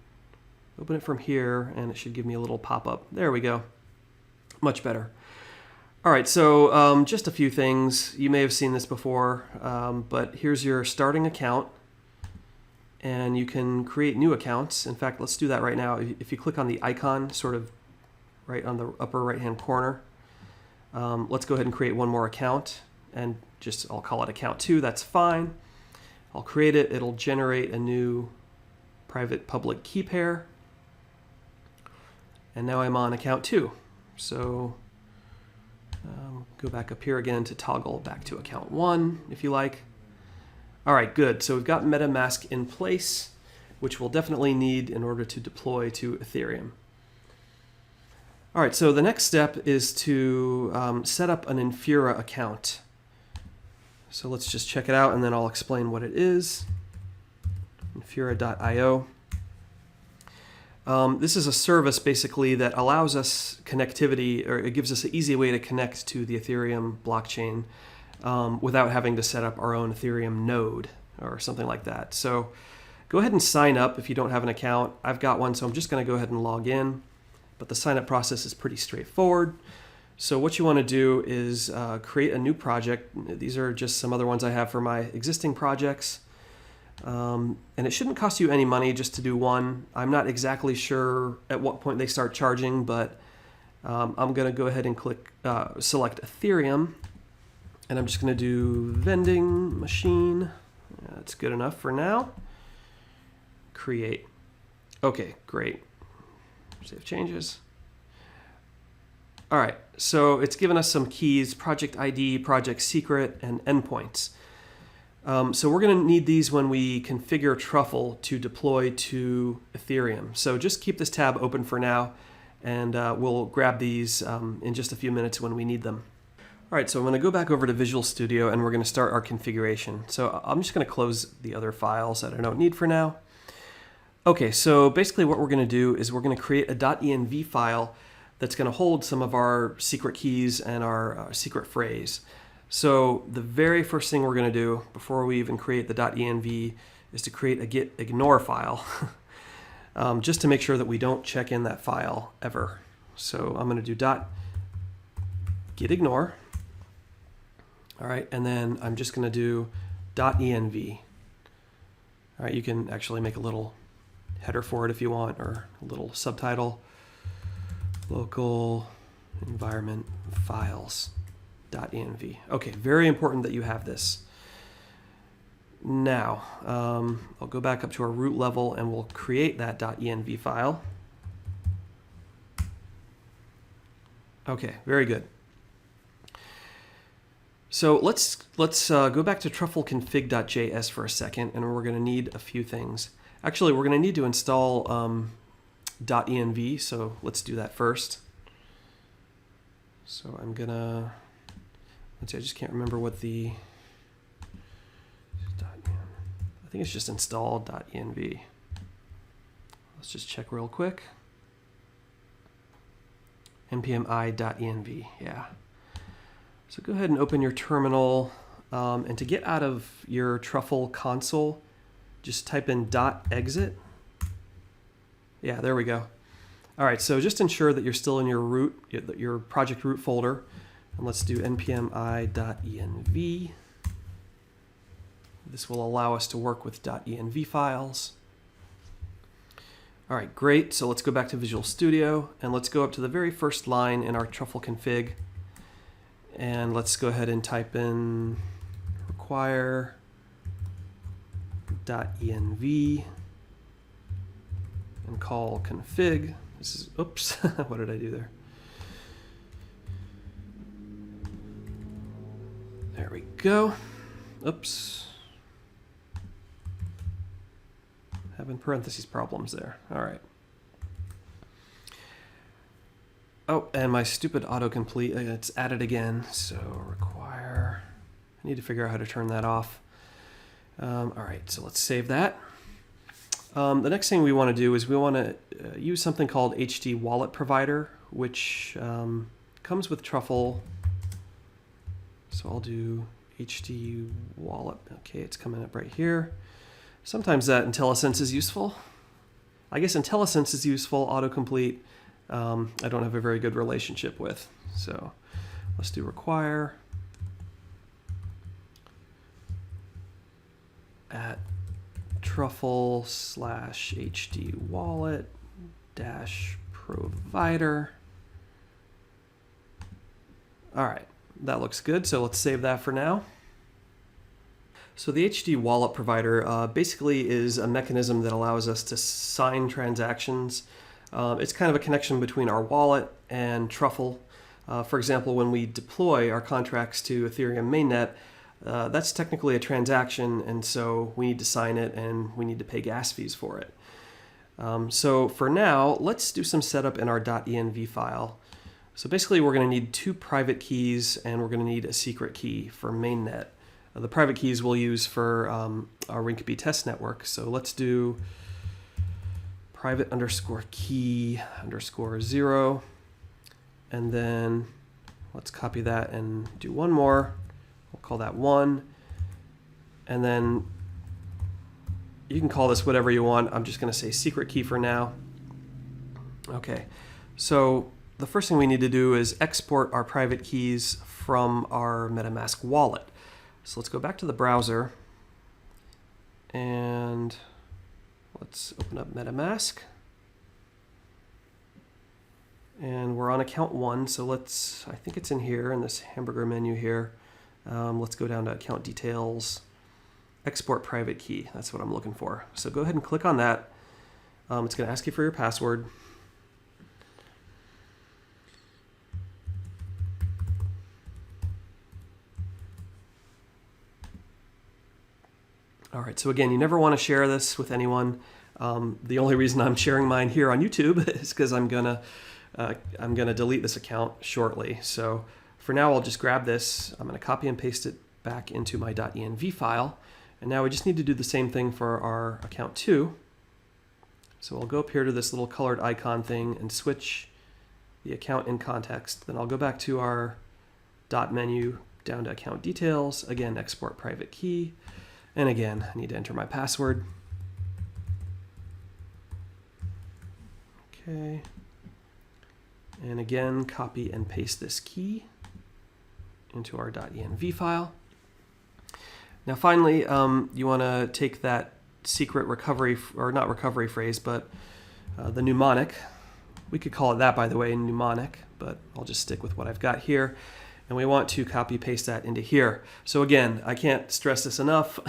it from here, and it should give me a little pop-up. There we go, much better. All right, so just a few things. You may have seen this before, but here's your starting account, and you can create new accounts. In fact, let's do that right now. If you click on the icon sort of right on the upper right-hand corner, let's go ahead and create one more account, and I'll call it account 2, that's fine. I'll create it, it'll generate a new private public key pair, and now I'm on account 2. So go back up here again to toggle back to account 1 if you like. All right, good. So we've got MetaMask in place, which we'll definitely need in order to deploy to Ethereum. All right, so the next step is to set up an Infura account. So let's just check it out, and then I'll explain what it is. Infura.io. This is a service basically that allows us connectivity, or it gives us an easy way to connect to the Ethereum blockchain without having to set up our own Ethereum node or something like that. So go ahead and sign up if you don't have an account. I've got one, so I'm just going to go ahead and log in. but the sign up process is pretty straightforward. So what you want to do is create a new project. These are just some other ones I have for my existing projects. And it shouldn't cost you any money just to do one. I'm not exactly sure at what point they start charging, but I'm going to go ahead and select Ethereum, and I'm just going to do vending machine. That's good enough for now. Create. Okay, great. Save changes. All right, so it's given us some keys: project ID, project secret, and endpoints. So we're going to need these when we configure Truffle to deploy to Ethereum. So just keep this tab open for now, and we'll grab these in just a few minutes when we need them. All right, so I'm going to go back over to Visual Studio, and we're going to start our configuration. So I'm just going to close the other files that I don't need for now. Okay, so basically what we're going to do is we're going to create a .env file that's going to hold some of our secret keys and our secret phrase. So the very first thing we're going to do before we even create the .env is to create a getignore file, just to make sure that we don't check in that file ever. So I'm going to do .getignore. All right, and then I'm just going to do .env. All right, you can actually make a little header for it if you want, or a little subtitle. Local environment files .env. Okay, very important that you have this. Now, I'll go back up to our root level and we'll create that .env file. Okay, very good. So let's go back to truffleconfig.js for a second, and we're going to need a few things. Actually, we're going to need to install .env, so let's do that first. So I'm gonna, let's see, I just can't remember what the, I think it's just install .env. Let's just check real quick. npm i.env, yeah. So go ahead and open your terminal, and to get out of your Truffle console, just type in .exit. Yeah, there we go. All right, so just ensure that you're still in your root, your project root folder, and let's do npm i.env. This will allow us to work with .env files. All right, great. So let's go back to Visual Studio, and let's go up to the very first line in our Truffle config, and let's go ahead and type in require .env and call config. This is, oops, what did I do there? There we go. Oops. Having parentheses problems there. All right. Oh, and my stupid autocomplete, it's added again. So require, I need to figure out how to turn that off. All right, so let's save that. The next thing we want to do is we want to use something called HD Wallet Provider, which comes with Truffle. So I'll do HD Wallet. Okay, it's coming up right here. Sometimes that IntelliSense is useful. I guess IntelliSense is useful. Autocomplete, I don't have a very good relationship with. So let's do require at Truffle /HD wallet -provider. All right, that looks good. So let's save that for now. So the HD wallet provider basically is a mechanism that allows us to sign transactions. It's kind of a connection between our wallet and Truffle. For example, when we deploy our contracts to Ethereum Mainnet, that's technically a transaction, and so we need to sign it and we need to pay gas fees for it. So for now, let's do some setup in our .env file. So basically we're going to need 2 private keys and we're going to need a secret key for mainnet. The private keys we'll use for our Rinkeby test network. So let's do private _key _0, and then let's copy that and do one more. We'll call that 1, and then you can call this whatever you want. I'm just going to say secret key for now. Okay, So the first thing we need to do is export our private keys from our MetaMask wallet. So let's go back to the browser and let's open up MetaMask. And we're on account 1, so I think it's in here in this hamburger menu here. Let's go down to account details, export private key. That's what I'm looking for. So go ahead and click on that. It's going to ask you for your password. All right, so again, you never want to share this with anyone. The only reason I'm sharing mine here on YouTube is because I'm gonna delete this account shortly. So for now, I'll just grab this. I'm gonna copy and paste it back into my .env file. And now we just need to do the same thing for our account 2. So I'll go up here to this little colored icon thing and switch the account in context. Then I'll go back to our dot menu down to account details. Again, export private key. And again, I need to enter my password. Okay. And again, copy and paste this key into our .env file. Now finally, you want to take that secret recovery, or not recovery phrase, but the mnemonic. We could call it that, by the way, mnemonic, but I'll just stick with what I've got here. And we want to copy paste that into here. So again, I can't stress this enough.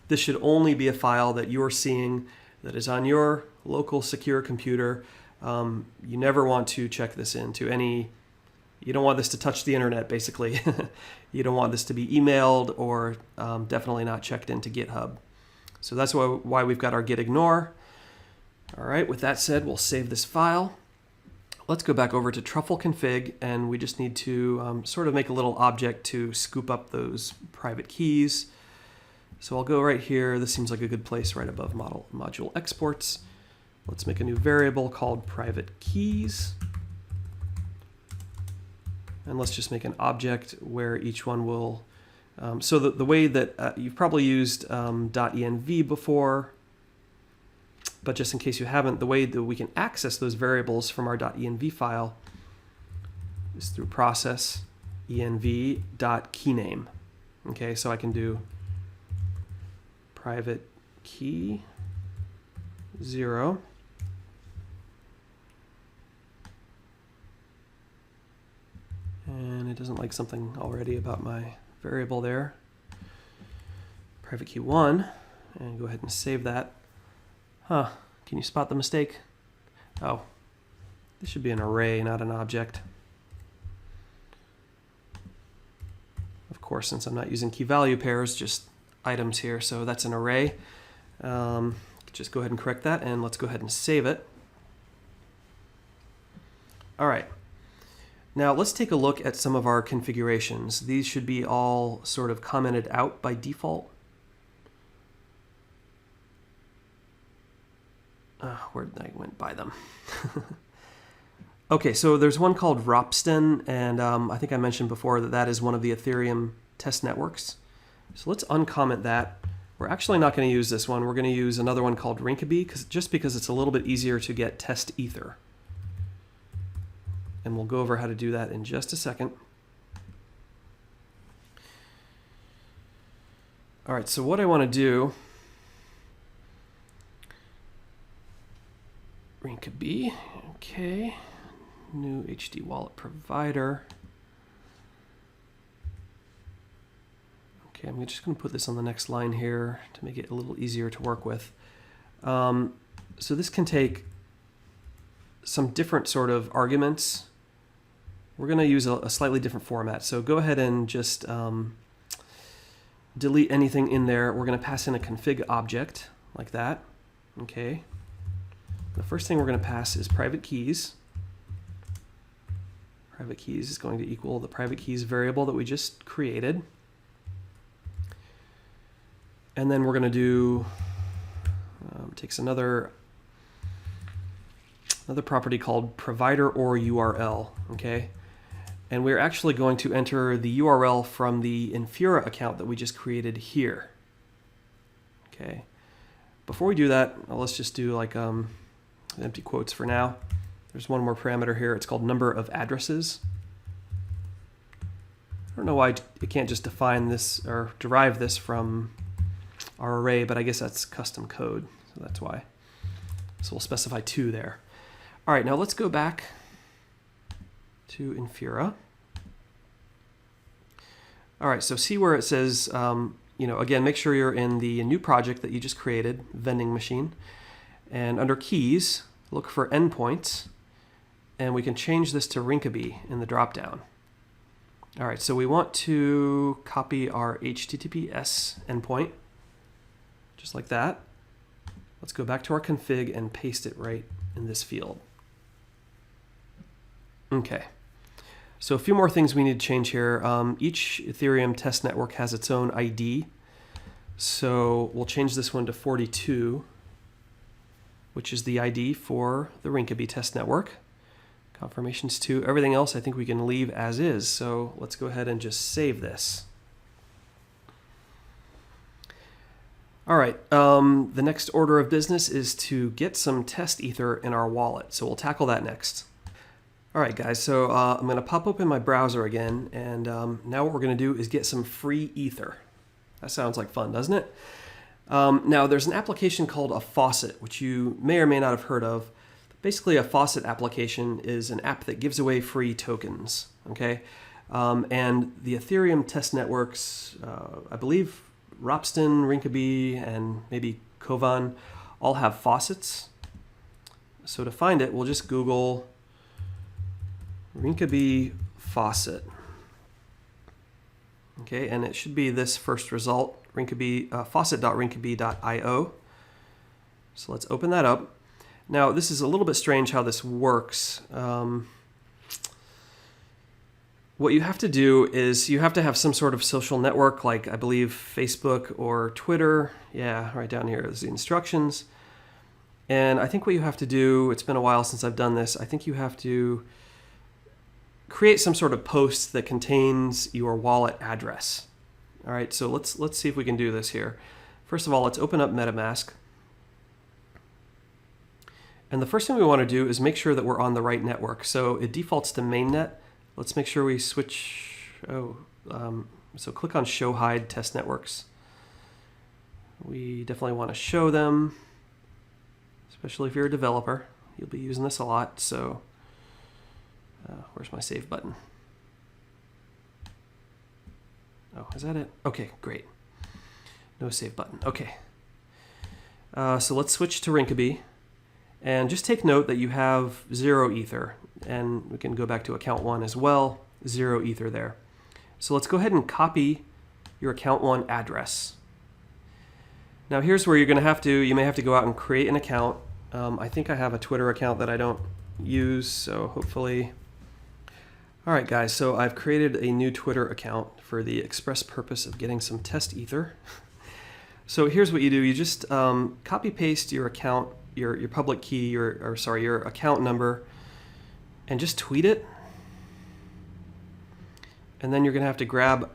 This should only be a file that you're seeing that is on your local secure computer. You never want to check this into you don't want this to touch the internet, basically. You don't want this to be emailed or definitely not checked into GitHub. So that's why we've got our git ignore. All right, with that said, we'll save this file. Let's go back over to Truffle config, and we just need to sort of make a little object to scoop up those private keys. So I'll go right here. This seems like a good place right above module exports. Let's make a new variable called private keys. And let's just make an object where each one will, so the way that you've probably used .env before, but just in case you haven't, the way that we can access those variables from our .env file is through process env.keyname. Okay, so I can do private key 0. And it doesn't like something already about my variable there. Private key 1, and go ahead and save that. Huh, can you spot the mistake? Oh, this should be an array, not an object. Of course, since I'm not using key value pairs, just items here, so that's an array. Just go ahead and correct that, and let's go ahead and save it. All right. Now let's take a look at some of our configurations. These should be all sort of commented out by default. Where did I went by them? Okay, so there's one called Ropsten, and I think I mentioned before that is one of the Ethereum test networks. So let's uncomment that. We're actually not going to use this one. We're going to use another one called Rinkeby, just because it's a little bit easier to get test ether. And we'll go over how to do that in just a second. All right, so what I want to do, Rinkeby, okay, new HD wallet provider. Okay, I'm just going to put this on the next line here to make it a little easier to work with. So this can take some different sort of arguments. We're going to use a slightly different format. So go ahead and just delete anything in there. We're going to pass in a config object like that. Okay. The first thing we're going to pass is private keys. Private keys is going to equal the private keys variable that we just created. And then we're going to do, takes another property called provider or URL, okay? And we're actually going to enter the URL from the Infura account that we just created here, okay? Before we do that, let's just do like empty quotes for now. There's one more parameter here. It's called number of addresses. I don't know why it can't just define this or derive this from our array, but I guess that's custom code, so that's why. So we'll specify 2 there. All right, now let's go back to Infura. All right, so see where it says, again, make sure you're in the new project that you just created, vending machine. And under keys, look for endpoints, and we can change this to Rinkeby in the dropdown. All right, so we want to copy our HTTPS endpoint, just like that. Let's go back to our config and paste it right in this field. Okay. So a few more things we need to change here. Each Ethereum test network has its own ID. So we'll change this one to 42, which is the ID for the Rinkeby test network. Confirmations 2. Everything else I think we can leave as is. So let's go ahead and just save this. All right, the next order of business is to get some test ether in our wallet. So we'll tackle that next. All right, guys, so I'm going to pop open my browser again, and now what we're going to do is get some free ether. That sounds like fun, doesn't it? Now, there's an application called a faucet, which you may or may not have heard of. Basically, a faucet application is an app that gives away free tokens, okay? And the Ethereum test networks, I believe Ropsten, Rinkeby, and maybe Kovan all have faucets. So to find it, we'll just Google Rinkeby faucet. Okay, and it should be this first result, Rinkeby, faucet.rinkeby.io. So let's open that up. Now, this is a little bit strange how this works. What you have to do is you have to have some sort of social network, like I believe Facebook or Twitter. Yeah, right down here is the instructions. And I think what you have to do, it's been a while since I've done this, I think you have to create some sort of post that contains your wallet address. All right, so let's see if we can do this here. First of all, let's open up MetaMask. And the first thing we want to do is make sure that we're on the right network. So it defaults to Mainnet. Let's make sure we switch. So click on Show Hide Test Networks. We definitely want to show them, especially if you're a developer. You'll be using this a lot. So where's my save button? Oh, is that it? Okay, great. No save button. Okay. So let's switch to Rinkeby. And just take note that you have 0 ether. And we can go back to account 1 as well. 0 ether there. So let's go ahead and copy your account 1 address. Now here's where you're going to have to, you may have to go out and create an account. I think I have a Twitter account that I don't use, so hopefully. All right, guys, so I've created a new Twitter account for the express purpose of getting some test ether. So here's what you do. You just copy paste your account, your public key, your account number, and just tweet it. And then you're going to have to grab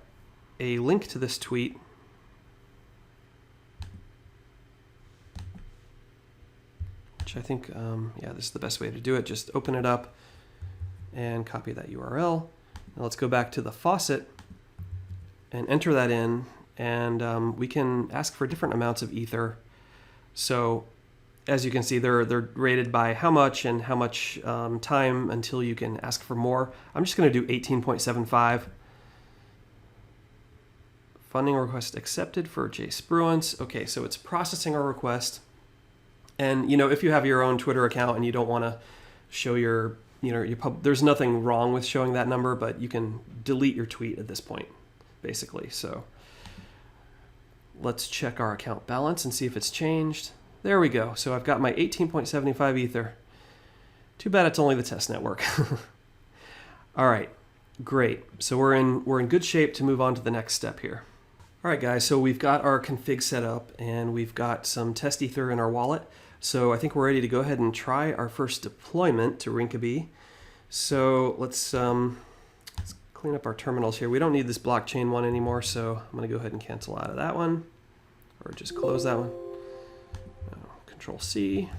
a link to this tweet. Which I think, yeah, this is the best way to do it. Just open it up and copy that URL. Now let's go back to the faucet and enter that in. And we can ask for different amounts of ether. So as you can see, they're rated by how much and how much time until you can ask for more. I'm just going to do 18.75. Funding request accepted for J. Spruance. Okay, so it's processing our request. And if you have your own Twitter account and you don't want to show your, there's nothing wrong with showing that number, but you can delete your tweet at this point, basically. So let's check our account balance and see if it's changed. There we go. So I've got my 18.75 ether. Too bad it's only the test network. All right, great. So we're in good shape to move on to the next step here. All right, guys. So we've got our config set up and we've got some test ether in our wallet. So I think we're ready to go ahead and try our first deployment to Rinkeby. So let's clean up our terminals here. We don't need this blockchain one anymore, so I'm going to go ahead and cancel out of that one, or just close that one. Control C.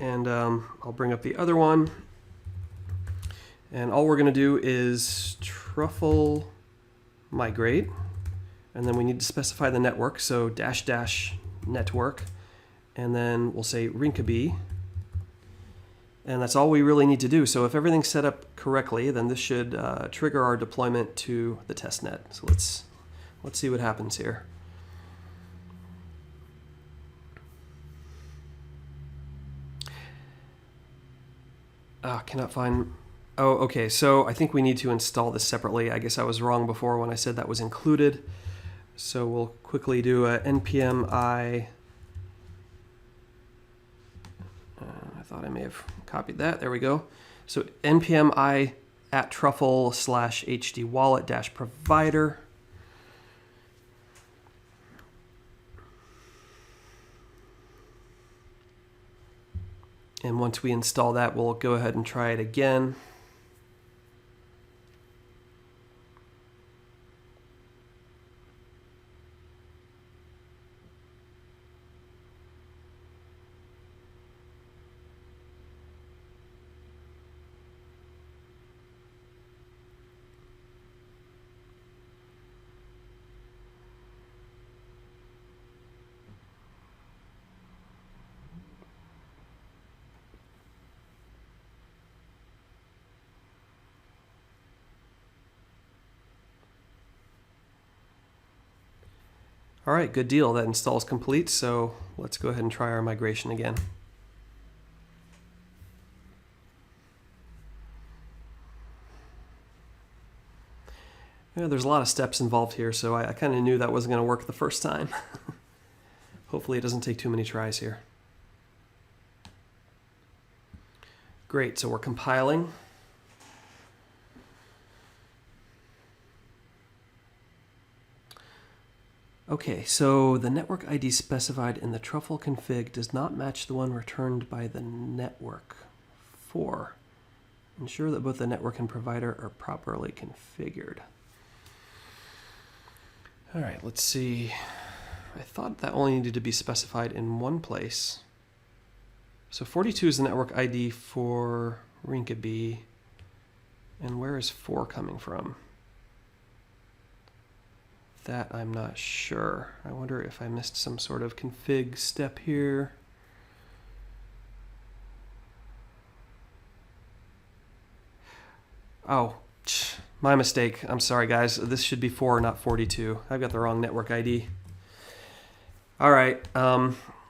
And I'll bring up the other one. And all we're going to do is truffle migrate. And then we need to specify the network, so -- network. And then we'll say Rinkeby. And that's all we really need to do. So if everything's set up correctly, then this should trigger our deployment to the testnet. So let's see what happens here. Cannot find... Oh, okay, so I think we need to install this separately. I guess I was wrong before when I said that was included. So we'll quickly do a npm I... I thought I may have copied that. There we go. So npm I @ truffle /hd wallet -provider. And once we install that, we'll go ahead and try it again. All right, good deal. That install is complete, so let's go ahead and try our migration again. Yeah, there's a lot of steps involved here, so I kind of knew that wasn't going to work the first time. Hopefully it doesn't take too many tries here. Great, so we're compiling. Okay, so the network ID specified in the truffle config does not match the one returned by the network. 4. Ensure that both the network and provider are properly configured. All right, let's see. I thought that only needed to be specified in one place. So 42 is the network ID for Rinkeby. And where is 4 coming from? That I'm not sure. I wonder if I missed some sort of config step here. Oh, my mistake. I'm sorry, guys. This should be 4, not 42. I've got the wrong network ID. All right,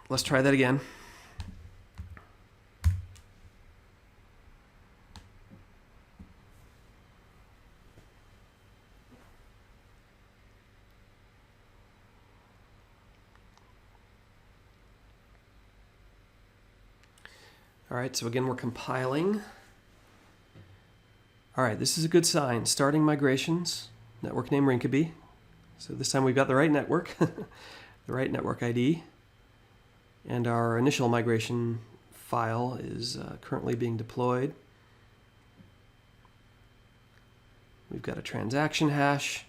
let's try that again. All right, so again, we're compiling. All right, this is a good sign. Starting migrations, network name Rinkeby. So this time we've got the right network, the right network ID. And our initial migration file is currently being deployed. We've got a transaction hash.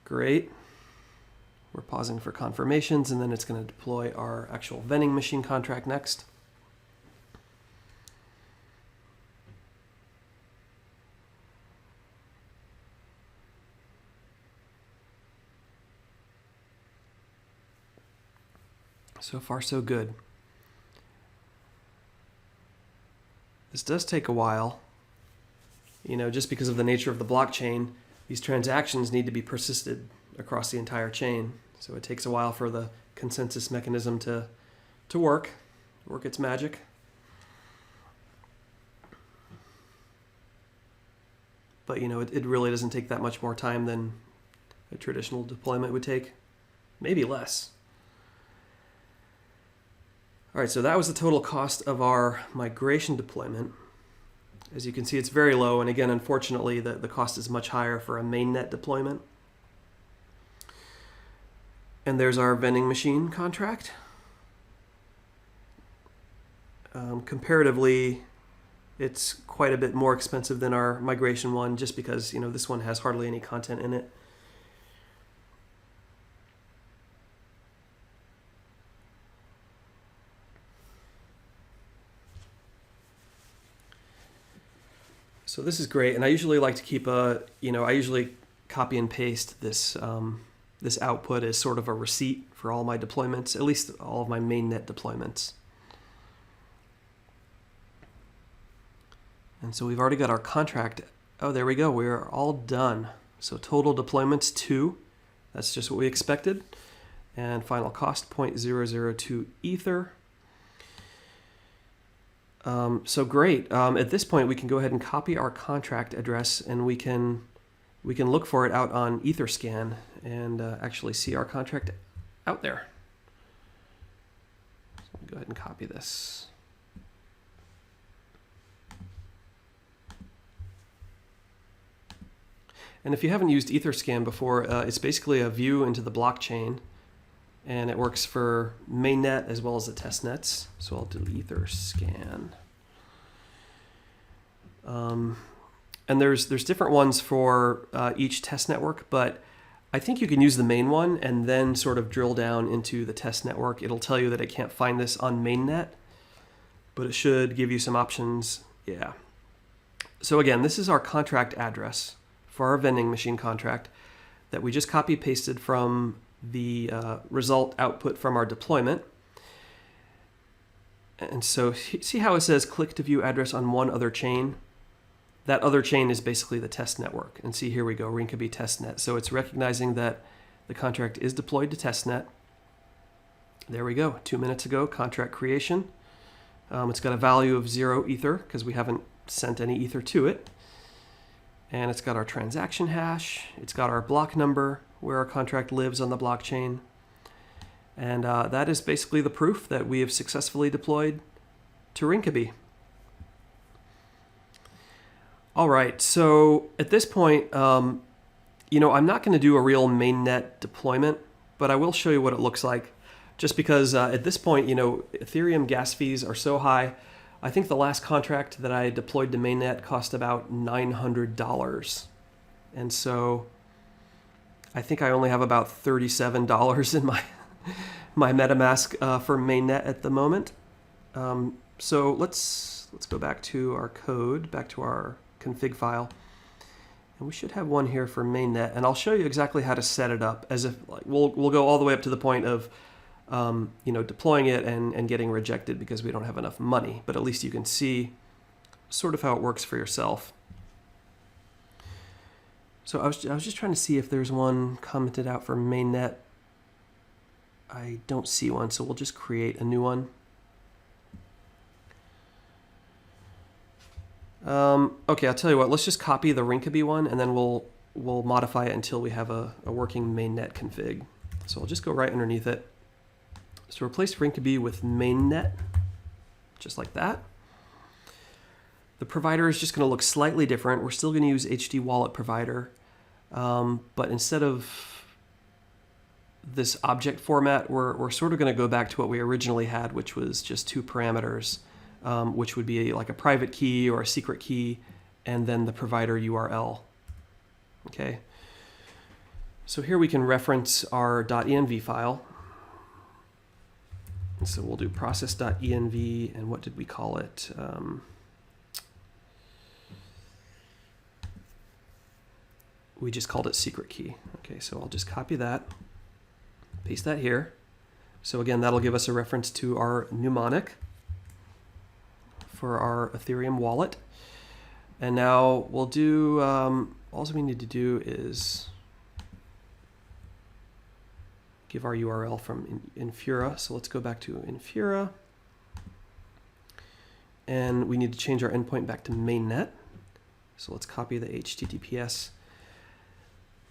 Great. We're pausing for confirmations, and then it's going to deploy our actual vending machine contract next. So far, so good. This does take a while. You know, just because of the nature of the blockchain, these transactions need to be persisted across the entire chain. So it takes a while for the consensus mechanism to work its magic. But, you know, it really doesn't take that much more time than a traditional deployment would take. Maybe less. All right, so that was the total cost of our migration deployment. As you can see, it's very low, and again, unfortunately, the cost is much higher for a mainnet deployment. And there's our vending machine contract. Comparatively, it's quite a bit more expensive than our migration one, just because, you know, this one has hardly any content in it. So this is great, and I usually like to keep I usually copy and paste this this output as sort of a receipt for all my deployments, at least all of my mainnet deployments. And so we've already got our contract. Oh, there we go. We're all done. So total deployments 2. That's just what we expected. And final cost 0.002 Ether. So great. At this point, we can go ahead and copy our contract address, and we can look for it out on Etherscan and actually see our contract out there. So let me go ahead and copy this. And if you haven't used Etherscan before, it's basically a view into the blockchain, and it works for Mainnet as well as the testnets. So I'll do Etherscan. And there's different ones for each test network, but I think you can use the main one and then sort of drill down into the test network. It'll tell you that it can't find this on Mainnet, but it should give you some options. Yeah. So again, this is our contract address for our vending machine contract that we just copy pasted from the result output from our deployment. And so see how it says click to view address on one other chain? That other chain is basically the test network. And see, here we go, Rinkeby testnet. So it's recognizing that the contract is deployed to testnet. There we go, 2 minutes ago, contract creation. It's got a value of 0 Ether because we haven't sent any Ether to it. And it's got our transaction hash. It's got our block number where our contract lives on the blockchain. And that is basically the proof that we have successfully deployed to Rinkeby. All right, so at this point, I'm not going to do a real mainnet deployment, but I will show you what it looks like. Just because at this point, Ethereum gas fees are so high. I think the last contract that I deployed to mainnet cost about $900. And so I think I only have about $37 in my MetaMask for mainnet at the moment. So let's go back to our code, back to our config file. And we should have one here for mainnet. And I'll show you exactly how to set it up, as if we'll go all the way up to the point of deploying it and getting rejected because we don't have enough money, but at least you can see sort of how it works for yourself. So I was just trying to see if there's one commented out for mainnet. I don't see one, so we'll just create a new one. Okay, I'll tell you what, let's just copy the Rinkeby one and then we'll modify it until we have a working mainnet config. So I'll just go right underneath it. So replace Rinkeby with mainnet, just like that. The provider is just going to look slightly different. We're still going to use HD Wallet Provider, but instead of this object format, we're sort of going to go back to what we originally had, which was just 2 parameters, which would be like a private key or a secret key, and then the provider URL. Okay. So here we can reference our .env file. So we'll do process.env, and what did we call it? We just called it secret key. Okay, so I'll just copy that, paste that here. So again, that'll give us a reference to our mnemonic for our Ethereum wallet. And now we'll do, all we need to do is give our URL from Infura. So let's go back to Infura. And we need to change our endpoint back to mainnet. So let's copy the HTTPS.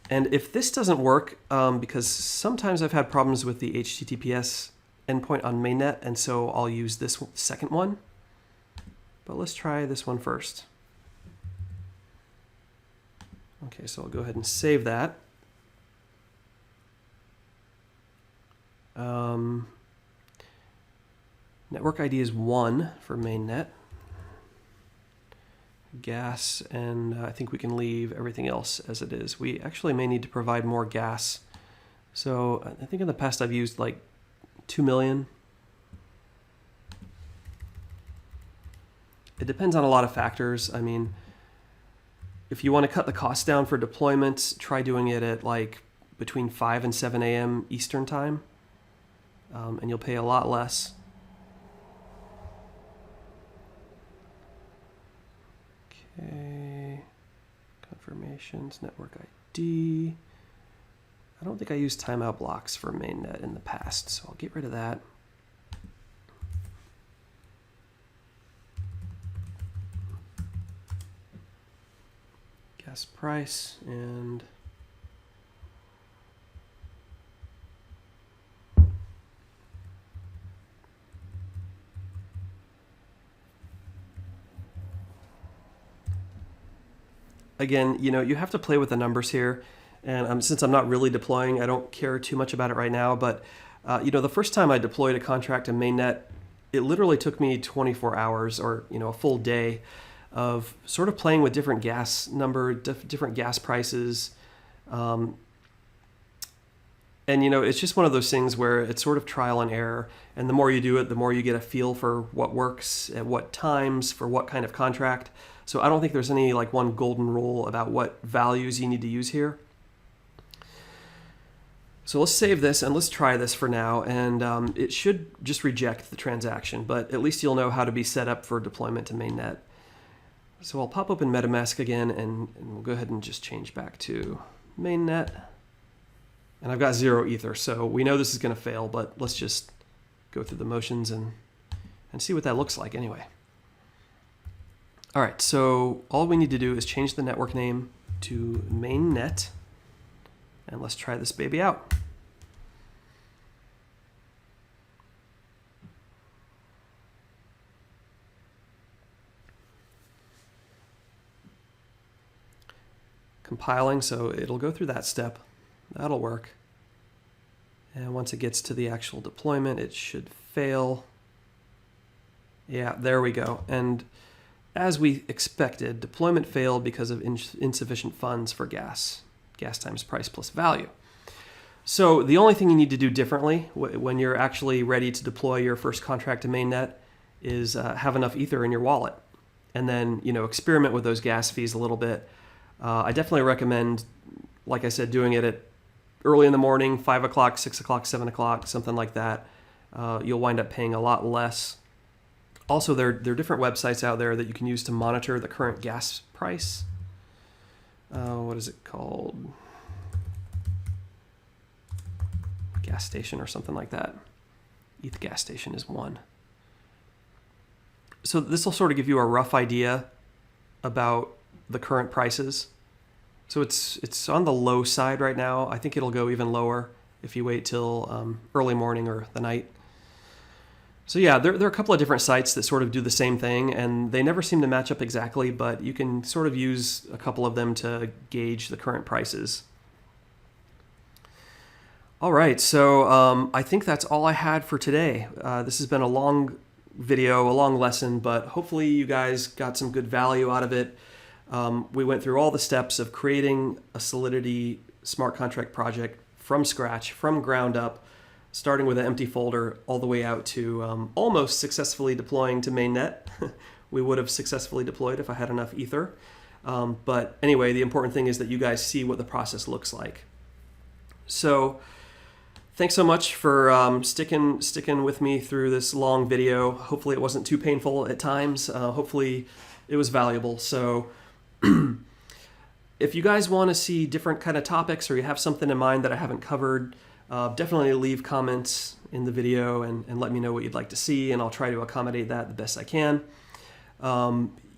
And if this doesn't work, because sometimes I've had problems with the HTTPS endpoint on mainnet, and so I'll use this second one. But let's try this one first. Okay, so I'll go ahead and save that. Network ID is 1 for mainnet. Gas, and I think we can leave everything else as it is. We actually may need to provide more gas. So I think in the past I've used like 2 million. It depends on a lot of factors. I mean, If you want to cut the cost down for deployments, try doing it at like between 5 and 7 a.m. Eastern time, and you'll pay a lot less. Okay, confirmations, network ID. I don't think I used timeout blocks for Mainnet in the past, so I'll get rid of that. Gas price and again, you have to play with the numbers here. And since I'm not really deploying, I don't care too much about it right now. But, the first time I deployed a contract to Mainnet, it literally took me 24 hours or, a full day of sort of playing with different gas different gas prices. And, it's just one of those things where it's sort of trial and error. And the more you do it, the more you get a feel for what works at what times for what kind of contract. So I don't think there's any like one golden rule about what values you need to use here. So let's save this and let's try this for now. And it should just reject the transaction, but at least you'll know how to be set up for deployment to Mainnet. So I'll pop open MetaMask again and we'll go ahead and just change back to Mainnet. And I've got 0 Ether, so we know this is going to fail, but let's just go through the motions and see what that looks like anyway. All right, so all we need to do is change the network name to Mainnet. And let's try this baby out. Compiling, so it'll go through that step. That'll work. And once it gets to the actual deployment, it should fail. Yeah, there we go. And as we expected, deployment failed because of insufficient funds for gas. Gas times price plus value. So the only thing you need to do differently when you're actually ready to deploy your first contract to Mainnet is have enough Ether in your wallet. And then, experiment with those gas fees a little bit. I definitely recommend, like I said, doing it at early in the morning, 5 o'clock, 6 o'clock, 7 o'clock, something like that. You'll wind up paying a lot less. Also, there are different websites out there that you can use to monitor the current gas price. What is it called? Gas station or something like that. ETH gas station is one. So this will sort of give you a rough idea about the current prices. So it's on the low side right now. I think it'll go even lower if you wait till early morning or the night. So yeah, there are a couple of different sites that sort of do the same thing, and they never seem to match up exactly, but you can sort of use a couple of them to gauge the current prices. All right, so I think that's all I had for today. This has been a long video, a long lesson, but hopefully you guys got some good value out of it. We went through all the steps of creating a Solidity smart contract project from scratch, from ground up, starting with an empty folder all the way out to almost successfully deploying to Mainnet. We would have successfully deployed if I had enough Ether. But anyway, the important thing is that you guys see what the process looks like. So thanks so much for sticking with me through this long video. Hopefully it wasn't too painful at times. Hopefully it was valuable. So if you guys want to see different kind of topics or you have something in mind that I haven't covered, definitely leave comments in the video and let me know what you'd like to see, and I'll try to accommodate that the best I can.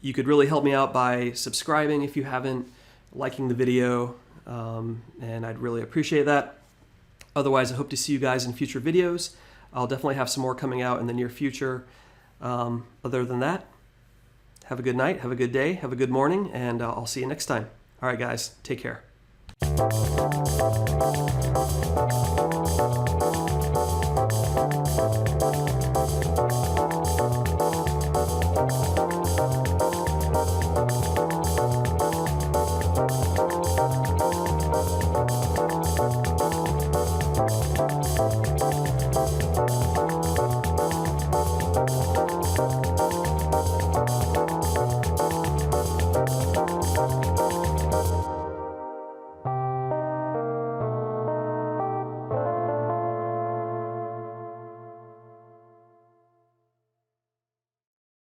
You could really help me out by subscribing if you haven't, liking the video, and I'd really appreciate that. Otherwise, I hope to see you guys in future videos. I'll definitely have some more coming out in the near future. Other than that, have a good night, have a good day, have a good morning, and I'll see you next time. All right, guys, take care.